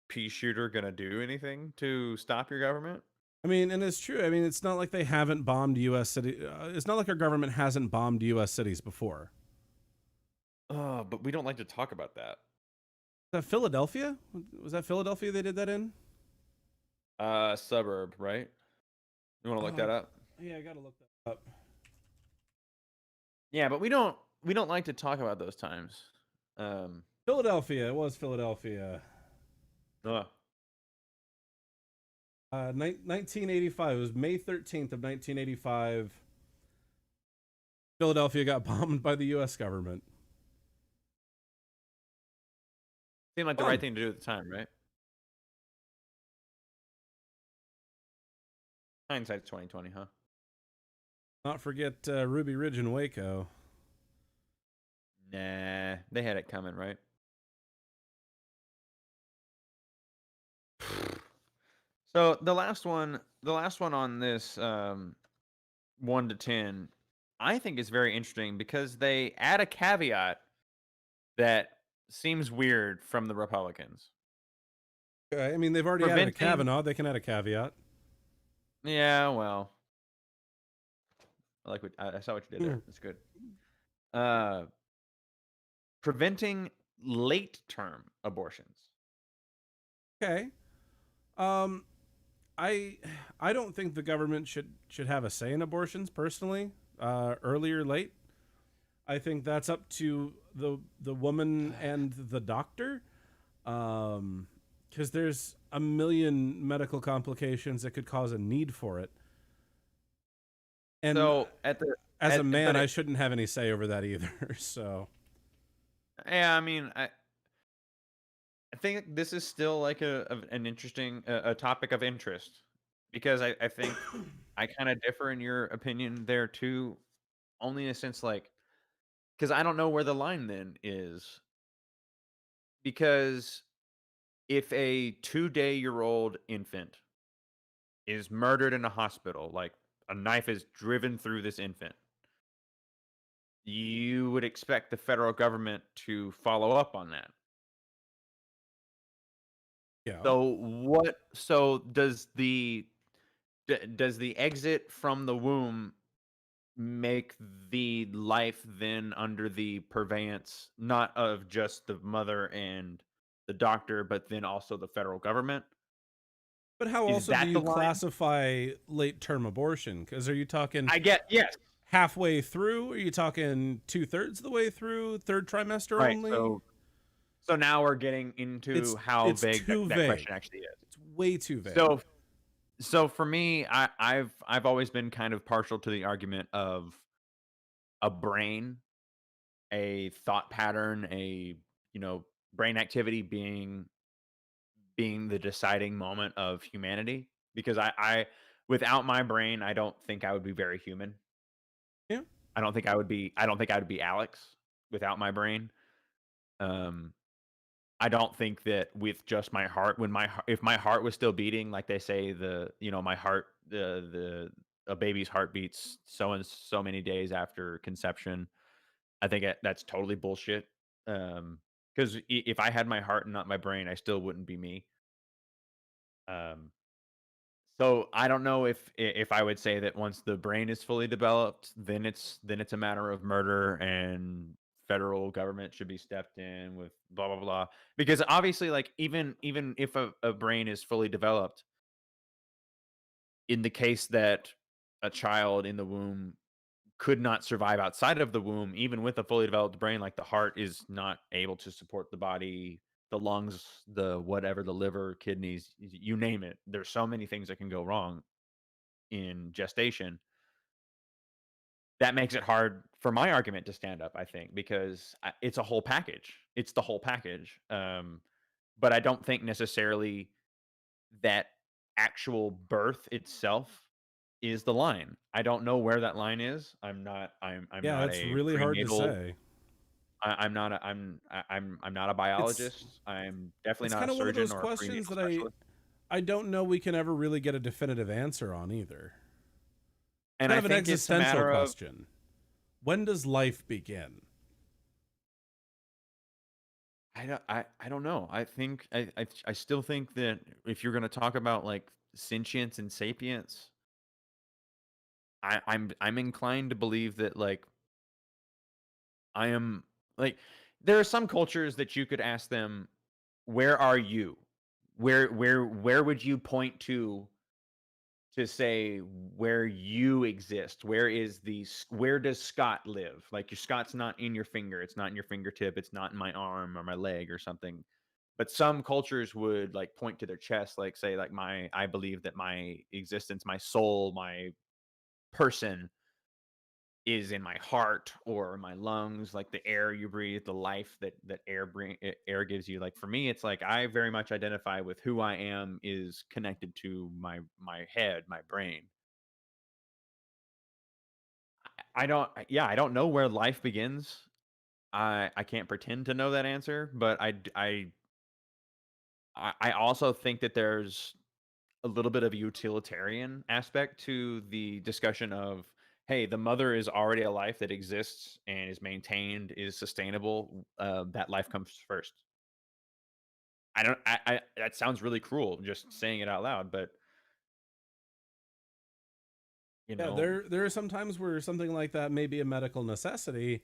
pea shooter gonna do anything to stop your government? I mean, and it's true. I mean, it's not like they haven't bombed U.S. city. It's not like our government hasn't bombed U.S. cities before. Oh, but we don't like to talk about that. Was that Philadelphia? Was that Philadelphia they did that in? Suburb, right? You want to look that up? Yeah, I gotta look that up. Yeah, but we don't like to talk about those times. Um, Philadelphia. It was Philadelphia. ugh. 1985. It was May 13th of 1985. Philadelphia got bombed by the U.S. government. Seemed like the right Fun. thing to do at the time, right? Hindsight's 2020, huh? Not forget Ruby Ridge and Waco. Nah, they had it coming, right? So the last one on this 1 to 10, I think is very interesting because they add a caveat that seems weird from the Republicans. Okay, I mean, they've already added a Preventing, Kavanaugh. They can add a caveat. yeah, well, I saw what you did Hmm. there. That's good. Uh, preventing late term abortions. Okay. Um, I I don't think the government should have a say in abortions personally. Early or late, I think that's up to the woman and the doctor. Because there's a million medical complications that could cause a need for it. And So at the as a at man, but I it, shouldn't have any say over that either. So yeah, I mean, I think this is still like an interesting a topic of interest because I think I kind of differ in your opinion there too, only in a sense like because I don't know where the line then is because if a 2-day-year-old infant is murdered in a hospital, like a knife is driven through this infant, you would expect the federal government to follow up on that. yeah. So does the exit from the womb make the life then under the purveyance not of just the mother and the doctor, but then also the federal government? But how Is also do that the you line? classify late term abortion? Because are you talking I get yes. halfway through? Are you talking 2/3 of the way through? Third trimester Right. only? So now we're getting into It's how it's vague too that question vague. actually is. It's way too vague. So for me, I've always been kind of partial to the argument of a brain, a thought pattern, you know, brain activity being the deciding moment of humanity because I without my brain, I don't think I would be very human. Yeah. I don't think I would be Alex without my brain. Um I don't think that with just my heart if my heart was still beating like they say my heart a baby's heart beats so and so many days after conception. I think that's totally bullshit. Because if I had my heart and not my brain, I still wouldn't be me. Um, so I don't know if I would say that once the brain is fully developed, then it's a matter of murder and federal government should be stepped in with blah blah blah. Because obviously, like even if a brain is fully developed, in the case that a child in the womb could not survive outside of the womb, even with a fully developed brain, like the heart is not able to support the body, the lungs, the whatever, the liver, kidneys, you name it. There's so many things that can go wrong in gestation. That makes it hard for my argument to stand up, I think, because it's a whole package. It's the whole package. But I don't think necessarily that actual birth itself is the line. I don't know where that line is. I'm Yeah, not it's a really hard to prenatal. say. I'm not a It's biologist. I'm definitely it's not a kind of one of surgeon those or a questions prenatal that specialist. I don't know we can ever really get a definitive answer on either. And Kind I of an think it's a existential matter of question. When does life begin? I don't know. I think I still think that if you're gonna talk about like sentience and sapience, I'm inclined to believe that like I am like there are some cultures that you could ask them, where are you? Where would you point to say where you exist? Where does Scott live? Like your Scott's not in your finger, it's not in your fingertip, it's not in my arm or my leg or something. But some cultures would like point to their chest, like say like my I believe that my existence, my soul, my person is in my heart or my lungs, like the air you breathe, the life that air gives you. Like for me, it's like I very much identify with who I am is connected to my head, my brain. I don't know where life begins. I can't pretend to know that answer, but I also think that there's a little bit of a utilitarian aspect to the discussion of, hey, the mother is already a life that exists and is maintained, is sustainable. That life comes first. I don't. That sounds really cruel just saying it out loud, but you Yeah, know, there are some times where something like that may be a medical necessity,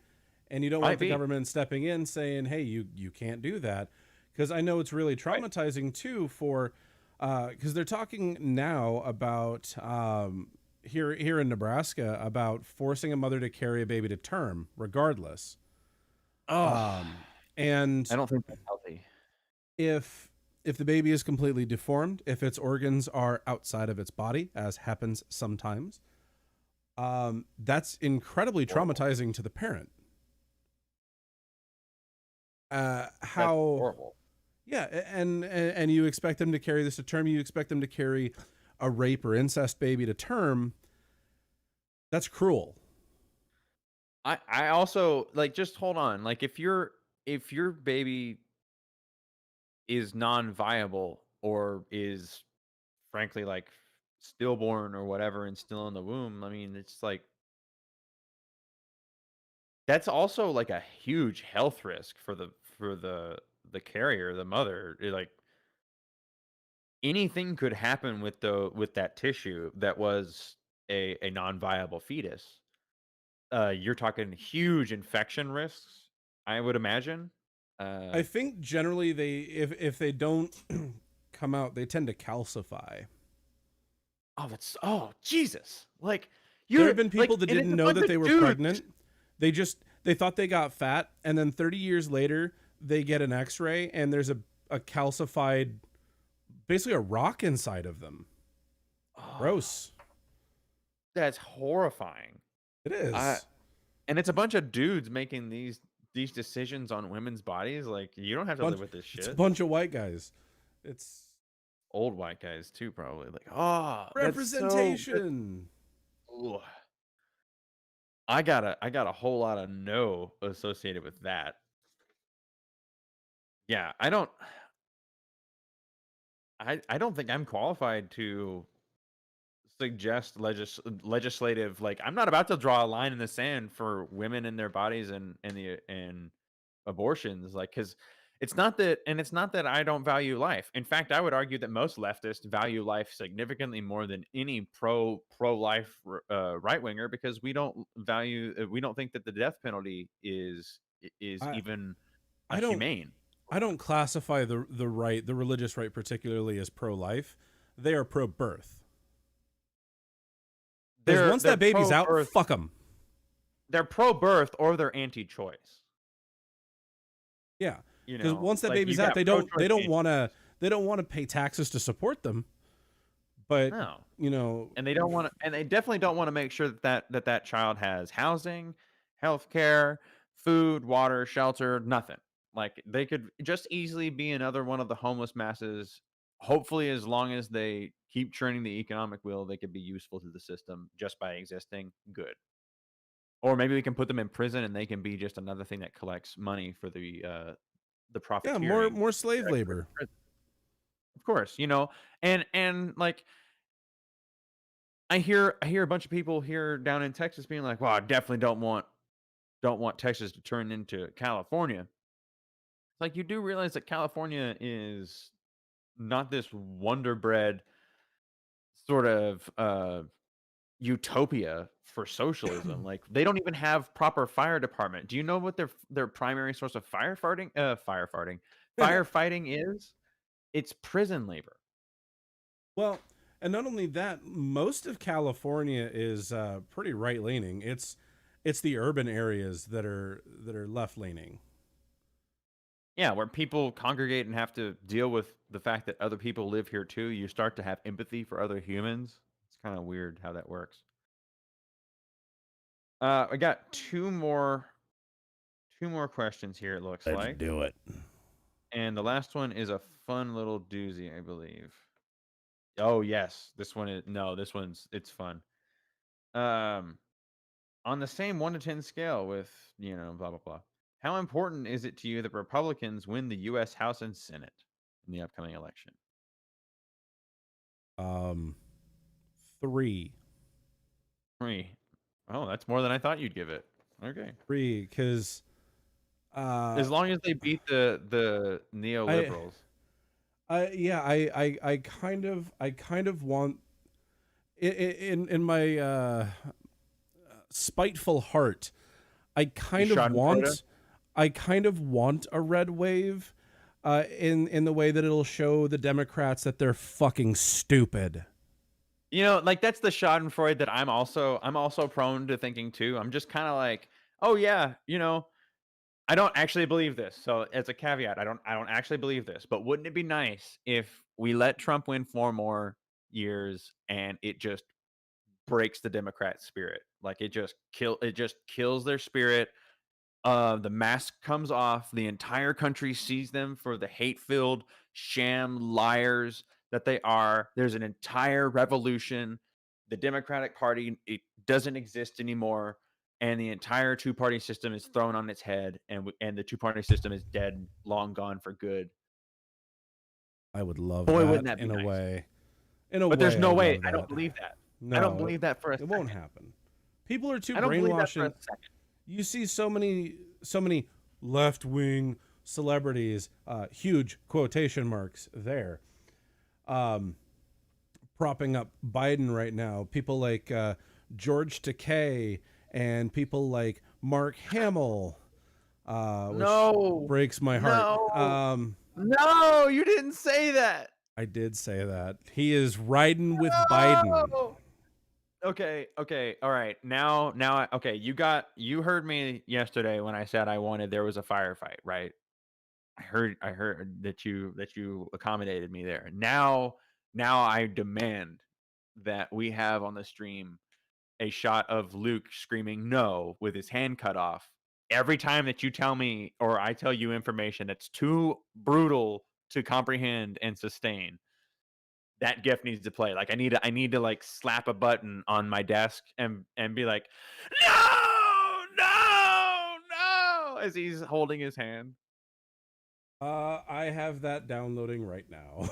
and you don't might want the be government stepping in saying, "Hey, you can't do that," because I know it's really right. traumatizing too for because they're talking now about here in Nebraska about forcing a mother to carry a baby to term regardless. Oh, And I don't think that's healthy. if the baby is completely deformed, if its organs are outside of its body, as happens sometimes, that's incredibly Horrible. traumatizing to the parent. That's How horrible. Yeah, and you expect them to carry this to term, you expect them to carry a rape or incest baby to term. That's cruel. I also like just hold on. Like if your baby is non-viable or is frankly like stillborn or whatever and still in the womb, I mean, it's like that's also like a huge health risk for the carrier, the mother. Like anything could happen with that tissue that was a non-viable fetus. You're talking huge infection risks, I would imagine. I Uh, think generally they if they don't come out, they tend to calcify. oh Jesus! Like There have you're been people like, that and it's didn't a know bunch that of they were dudes. pregnant. They thought they got fat, and then 30 years later they get an X-ray and there's a calcified, basically a rock inside of them. Oh, Gross. that's horrifying. It I is. And it's a bunch of dudes making these decisions on women's bodies. Like you don't have to live Bunch with this it's a shit. bunch of white guys. It's Old white guys too, probably. Like, oh, that's representation. ugh. I got a whole lot of no associated with that. Yeah, I don't think I'm qualified to suggest legislative, like I'm not about to draw a line in the sand for women and their bodies and abortions, like because it's not that I don't value life. In fact, I would argue that most leftists value life significantly more than any pro life right winger, because we don't think that the death penalty is is I even I don't humane. I don't classify the religious right particularly as pro life. They are pro birth. Because once They're that baby's pro out, birth. fuck them. They're pro birth or they're anti choice. Yeah, You because know, once that like you baby's out, got they pro don't choice. they don't want to they don't want to pay taxes to support them. But No. you know, And they don't want to, and they definitely don't want to make sure that child has housing, healthcare, food, water, shelter, nothing. Like they could just easily be another one of the homeless masses. Hopefully, as long as they keep churning the economic wheel, they could be useful to the system just by existing. Good. Or maybe we can put them in prison and they can be just another thing that collects money for the yeah, profiteering. more slave Directly labor. from prison. Of course, and like I hear a bunch of people here down in Texas being like, "Well, I definitely don't want Texas to turn into California." It's like you do realize that California is not this wonder bread sort of utopia for socialism. Like they don't even have proper fire department. Do you know what their primary source of firefighting is? It's prison labor. Well, and not only that, most of California is pretty right leaning. It's the urban areas that are left leaning. Yeah, where people congregate and have to deal with the fact that other people live here too, you start to have empathy for other humans. It's kind of weird how that works. I got two more questions here, it looks Let's like. do it. And the last one is a fun little doozy, I believe. Oh, yes. This one is no, this one's it's fun. Um on the same 1 to 10 scale with, blah blah blah. How important is it to you that Republicans win the US House and Senate in the upcoming election? Um, 3, 3. Oh, that's more than I thought you'd give it. Okay. 3, because uh, As long as they beat the I neoliberals. yeah, I kind of want in my spiteful heart, I You kind of Schadenfreude? want a red wave, in the way that it'll show the Democrats that they're fucking stupid. Like that's the Schadenfreude that I'm also prone to thinking too. I'm just kind of like, oh yeah, I don't actually believe this. So as a caveat, I don't actually believe this. But wouldn't it be nice if we let Trump win 4 more years and it just breaks the Democrat spirit? Like it just kills their spirit. The mask comes off. The entire country sees them for the hate-filled sham liars that they are. There's an entire revolution. The Democratic Party, it doesn't exist anymore, and the entire two-party system is thrown on its head, and the two-party system is dead, long gone for good. I would love Boy, that wouldn't that be in a nice? way. In a But there's way, no I'd way. love I don't that. believe that. I don't No, believe that for a it won't second. happen. People are too I don't believe that brainwashed, for a and second. you see so many left wing celebrities, huge quotation marks there, um, propping up Biden right now. People like George Takei and people like Mark Hamill, which No. breaks my heart. No. No, you didn't say that. I did say that he is riding with Biden. No. Okay, all right. Okay, you heard me yesterday when I said I wanted there was a firefight, right? I heard that you accommodated me there. Now I demand that we have on the stream a shot of Luke screaming no with his hand cut off every time that you tell me or I tell you information that's too brutal to comprehend and sustain. That gift needs to play. Like I need to like slap a button on my desk and be like, no, no, no, as he's holding his hand. I have that downloading right now.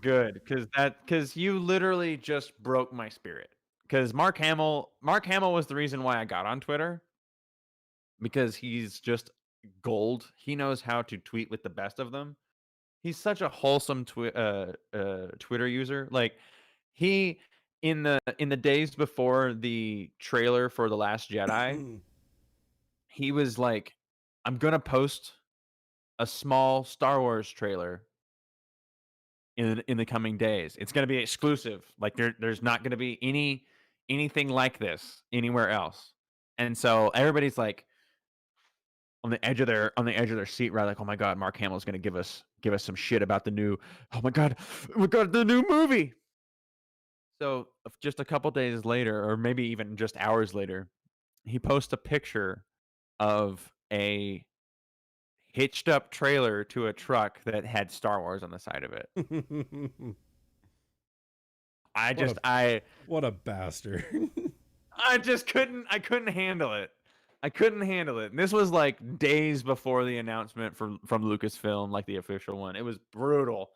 Good, because you literally just broke my spirit. Because Mark Hamill was the reason why I got on Twitter because he's just gold. He knows how to tweet with the best of them. He's such a wholesome Twitter user. Like he in the days before the trailer for The Last Jedi, he was like I'm gonna post a small Star Wars trailer in the coming days. It's gonna be exclusive. Like there's not gonna be anything like this anywhere else. And so everybody's like on the edge of their seat, right? Like, oh my god, Mark Hamill's gonna give us some shit about the new. Oh my god, the new movie. So just a couple days later, or maybe even just hours later, he posts a picture of a hitched up trailer to a truck that had Star Wars on the side of it. What a bastard. I just couldn't handle it. I couldn't handle it. And this was like days before the announcement from Lucasfilm, like the official one. It was brutal.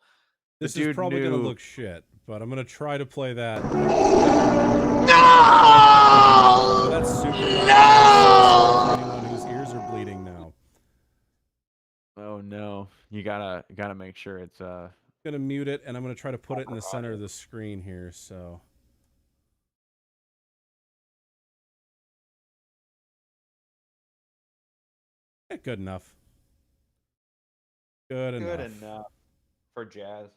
This is probably gonna look shit, but I'm gonna try to play that. No! That's super No! anyone whose ears are bleeding now. Oh no. You gotta make sure it's I'm gonna mute it, and I'm gonna try to put it in the center of the screen here, so. Good enough. Good enough for jazz.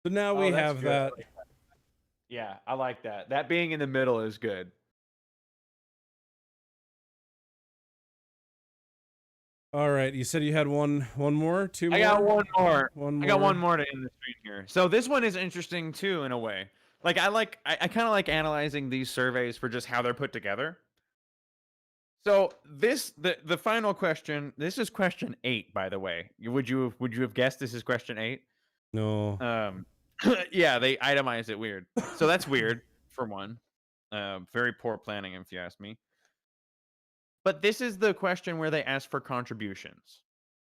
So now we have good. that. Yeah, I like that. That being in the middle is good. All right, you said you had one more, two more. I got one more. One more. I got one more to end the stream here. So this one is interesting too, in a way. Like I kind of like analyzing these surveys for just how they're put together. So the final question. This is question 8, by the way. Would you have guessed this is question 8? No. Yeah, they itemize it weird. So that's weird for one. Very poor planning, if you ask me. But this is the question where they ask for contributions.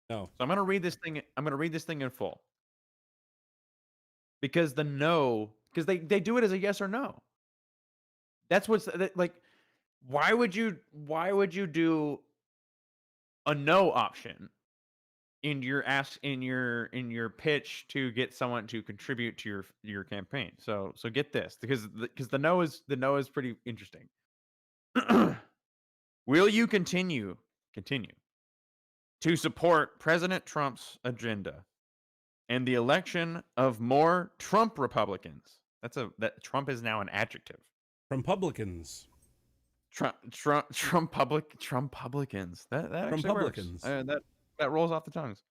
No. So I'm gonna read this thing. I'm gonna read this thing in full. Because they do it as a yes or no. That's what's like. Why would you do a no option in your pitch to get someone to contribute to your campaign? So get this, because the no is pretty interesting. Will you continue to support President Trump's agenda and the election of more Trump Republicans? That Trump is now an adjective. Trumppublicans. Trumppublicans. That actually works. That rolls off the tongues.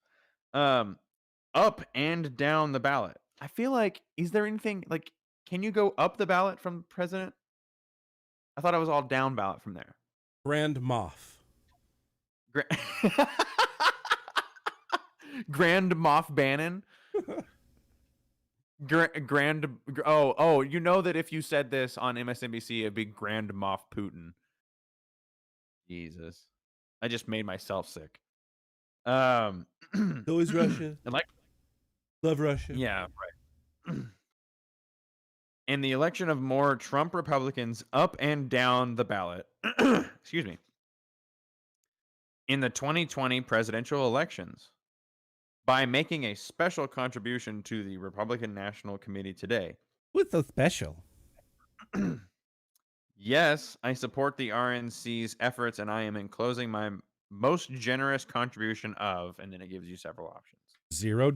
Up and down the ballot. I feel like, is there anything like, can you go up the ballot from the president? I thought it was all down ballot from there. Grand Moff. Grand Moff Bannon. You know that if you said this on MSNBC, it'd be Grand Moff Putin. Jesus, I just made myself sick. Always Russia. Love Russia. Yeah, right. And the election of more Trump Republicans up and down the ballot. Excuse me. In the 2020 presidential elections, by making a special contribution to the Republican National Committee today. What's so special? Yes, I support the RNC's efforts, and I am enclosing my most generous contribution of, and then it gives you several options. $0.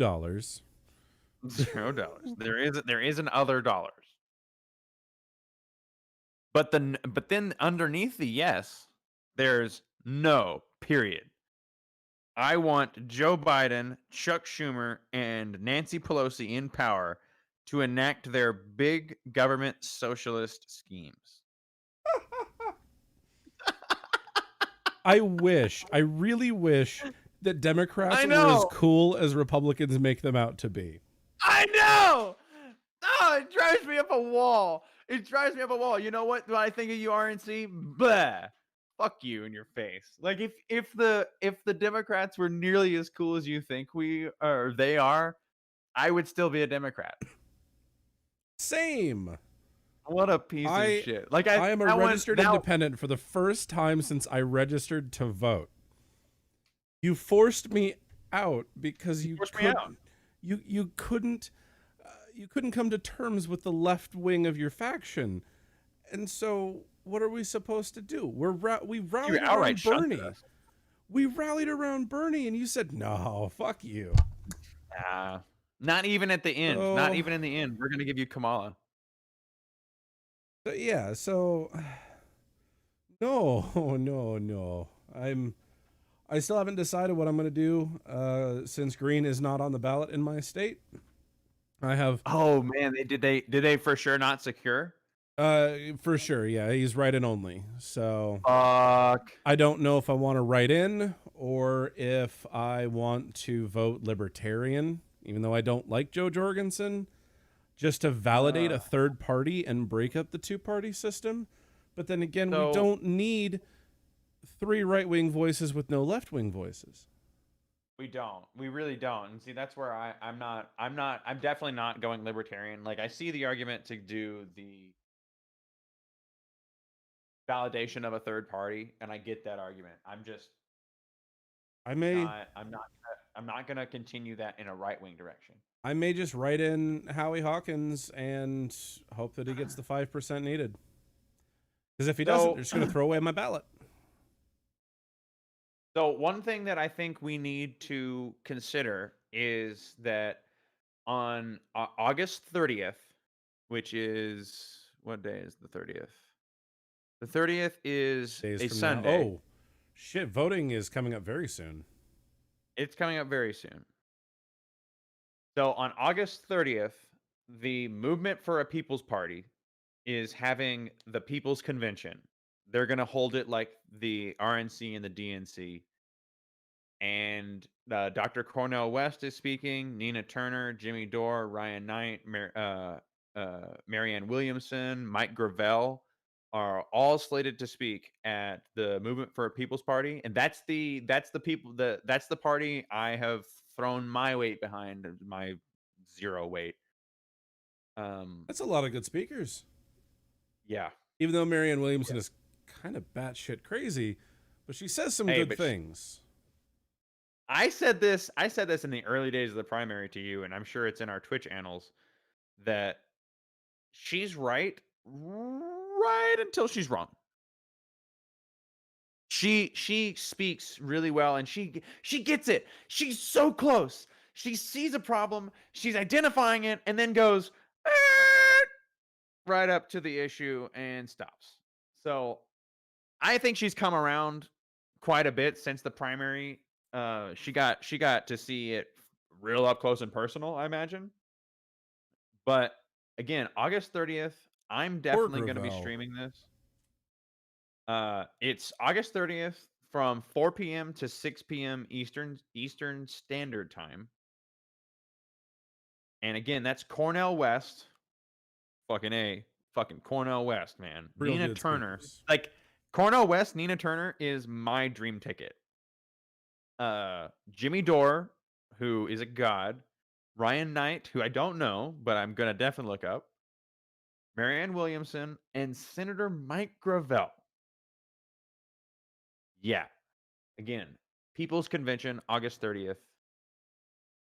$0. There is an other dollars. But then underneath the yes, there's no, period. I want Joe Biden, Chuck Schumer, and Nancy Pelosi in power to enact their big government socialist schemes. I really wish that Democrats were as cool as Republicans make them out to be. I know! Oh, it drives me up a wall. You know what I think of you, RNC? Blah. Fuck you in your face. Like if the Democrats were nearly as cool as you think they are, I would still be a Democrat. Same. What a piece of shit. Like I am a registered independent for the first time since I registered to vote. You forced me out because you couldn't come to terms with the left wing of your faction. And so what are we supposed to do? We rallied around Bernie. We rallied around Bernie, and you said no. Fuck you. Not even at the end. Not So, even in the end. We're gonna give you Kamala. yeah. So no, no. I still haven't decided what I'm going to do. Since Green is not on the ballot in my state, I have. Oh man, did they for sure not secure? For sure, yeah, he's write-in only. So Fuck. I don't know if I want to write in or if I want to vote Libertarian, even though I don't like Joe Jorgensen, just to validate a third party and break up the two-party system. But then again, we don't need 3 right-wing voices with no left-wing voices. We don't. We really don't. And see, that's where I'm definitely not going libertarian. Like, I see the argument to do the validation of a third party, and I get that argument. I'm not gonna continue that in a right-wing direction. I may just write in Howie Hawkins and hope that he gets the 5% needed. Because if he doesn't, they're just going to throw away my ballot. So one thing that I think we need to consider is that on August 30th, which is, what day is the 30th? The 30th is a Sunday. Oh, shit. Voting is coming up very soon. It's coming up very soon. So on August 30th, the Movement for a People's Party is having the People's Convention. They're going to hold it like the RNC and the DNC. And Dr. Cornel West is speaking, Nina Turner, Jimmy Dore, Ryan Knight, Marianne Williamson, Mike Gravel are all slated to speak at the Movement for a People's Party. And that's the party I have thrown my weight behind, my 0 weight. That's a lot of good speakers. Yeah. Even though Marianne Williamson is kind of batshit crazy, but she says some good things. I said this in the early days of the primary to you, and I'm sure it's in our Twitch annals, that she's right until she's wrong. She speaks really well, and she gets it. She's so close. She sees a problem, she's identifying it, and then goes right up to the issue and stops. So I think she's come around quite a bit since the primary. She got to see it real up close and personal, I imagine. But again, August 30th, I'm definitely going to be streaming this. It's August 30th from 4 p.m. to 6 p.m. Eastern Standard Time. And again, that's Cornel West. Fucking Cornel West, man. Real Nina Turner. Speakers. Like, Cornel West, Nina Turner is my dream ticket. Jimmy Dore, who is a god. Ryan Knight, who I don't know, but I'm going to definitely look up. Marianne Williamson, and Senator Mike Gravel. Yeah. Again, People's Convention, August 30th.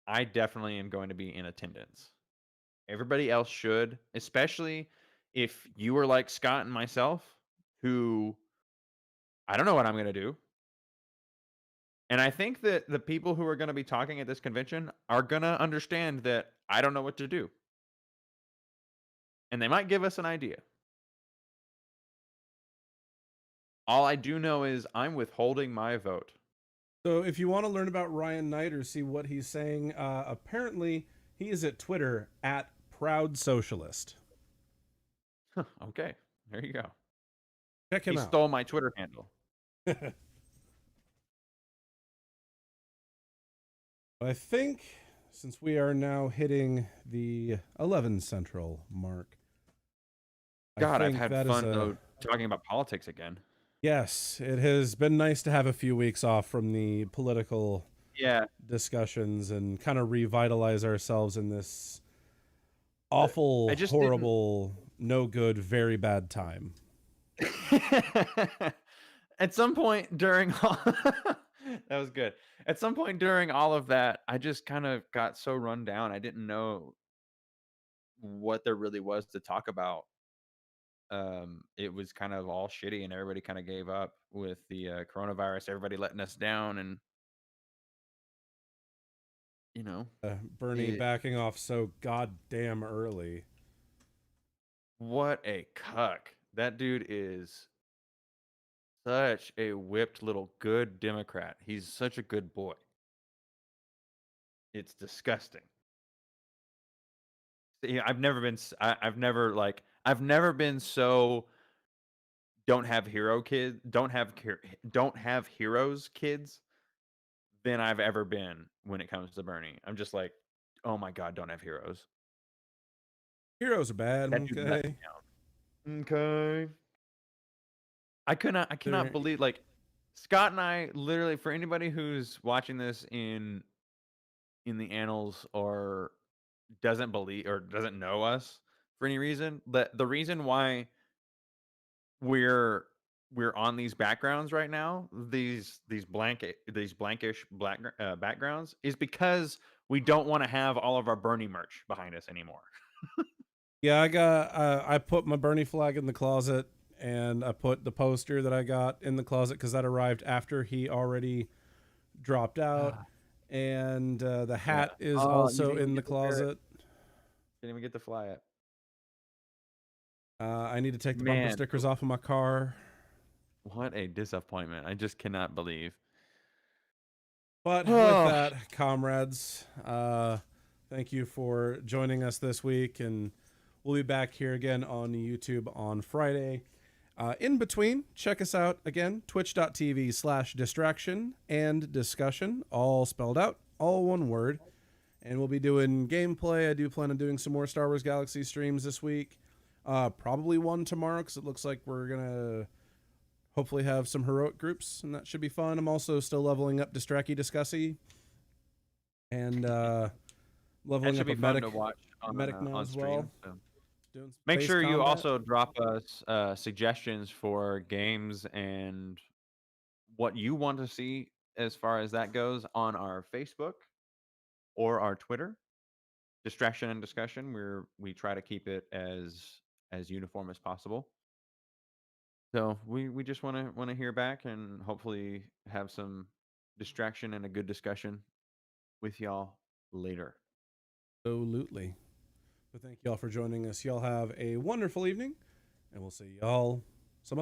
I definitely am going to be in attendance. Everybody else should, especially if you are like Scott and myself, who I don't know what I'm going to do. And I think that the people who are going to be talking at this convention are going to understand that I don't know what to do. And they might give us an idea. All I do know is I'm withholding my vote. So if you want to learn about Ryan Knight or see what he's saying, apparently he is at Twitter at Proud Socialist. Okay, there you go. Check him out. He stole my Twitter handle. I think since we are now hitting the 11 Central mark. God, I've had fun talking about politics again. Yes, it has been nice to have a few weeks off from the political discussions and kind of revitalize ourselves in this awful, horrible, no good, very bad time. At some point during all that was good. At some point during all of that, I just kind of got so run down. I didn't know what there really was to talk about. it was kind of all shitty and everybody kind of gave up with the coronavirus, everybody letting us down, and you know, Bernie it, backing off so goddamn early. what a cuck. That dude is such a whipped little good Democrat. He's such a good boy. It's disgusting. Yeah, I've never been I've never been so don't have heroes kids than I've ever been when it comes to Bernie. I'm just like, oh my god, don't have heroes. Heroes are bad. That dude let me Okay. down. Okay. I They're cannot believe, like, Scott and I literally, for anybody who's watching this in the annals or doesn't believe or doesn't know us for any reason, the reason why we're on these backgrounds right now, these blankish backgrounds, is because we don't want to have all of our Bernie merch behind us anymore. Yeah, I put my Bernie flag in the closet, and I put the poster that I got in the closet because that arrived after he already dropped out, and the Yeah. hat is Oh, you also didn't even in the get to wear it. closet. Didn't even get to fly it. I need to take the bumper Man, stickers off of my car. what a disappointment. I just cannot believe. But with Oh, that, comrades, thank you for joining us this week, and we'll be back here again on YouTube on Friday. In between, check us out again, twitch.tv/distraction and discussion, all spelled out, all one word. And we'll be doing gameplay. I do plan on doing some more Star Wars Galaxy streams this week. Probably one tomorrow because it looks like we're going to hopefully have some heroic groups, and that should be fun. I'm also still leveling up Distracky Discussy and that leveling should up be a fun medic, to watch medic now on as stream. well. So. Doing some Make space sure you combat. also drop us suggestions for games and what you want to see as far as that goes on our Facebook or our Twitter. Distraction and discussion, where we try to keep it as uniform as possible. So we just want to hear back and hopefully have some distraction and a good discussion with y'all later. Absolutely. But thank y'all for joining us. Y'all have a wonderful evening, and we'll see y'all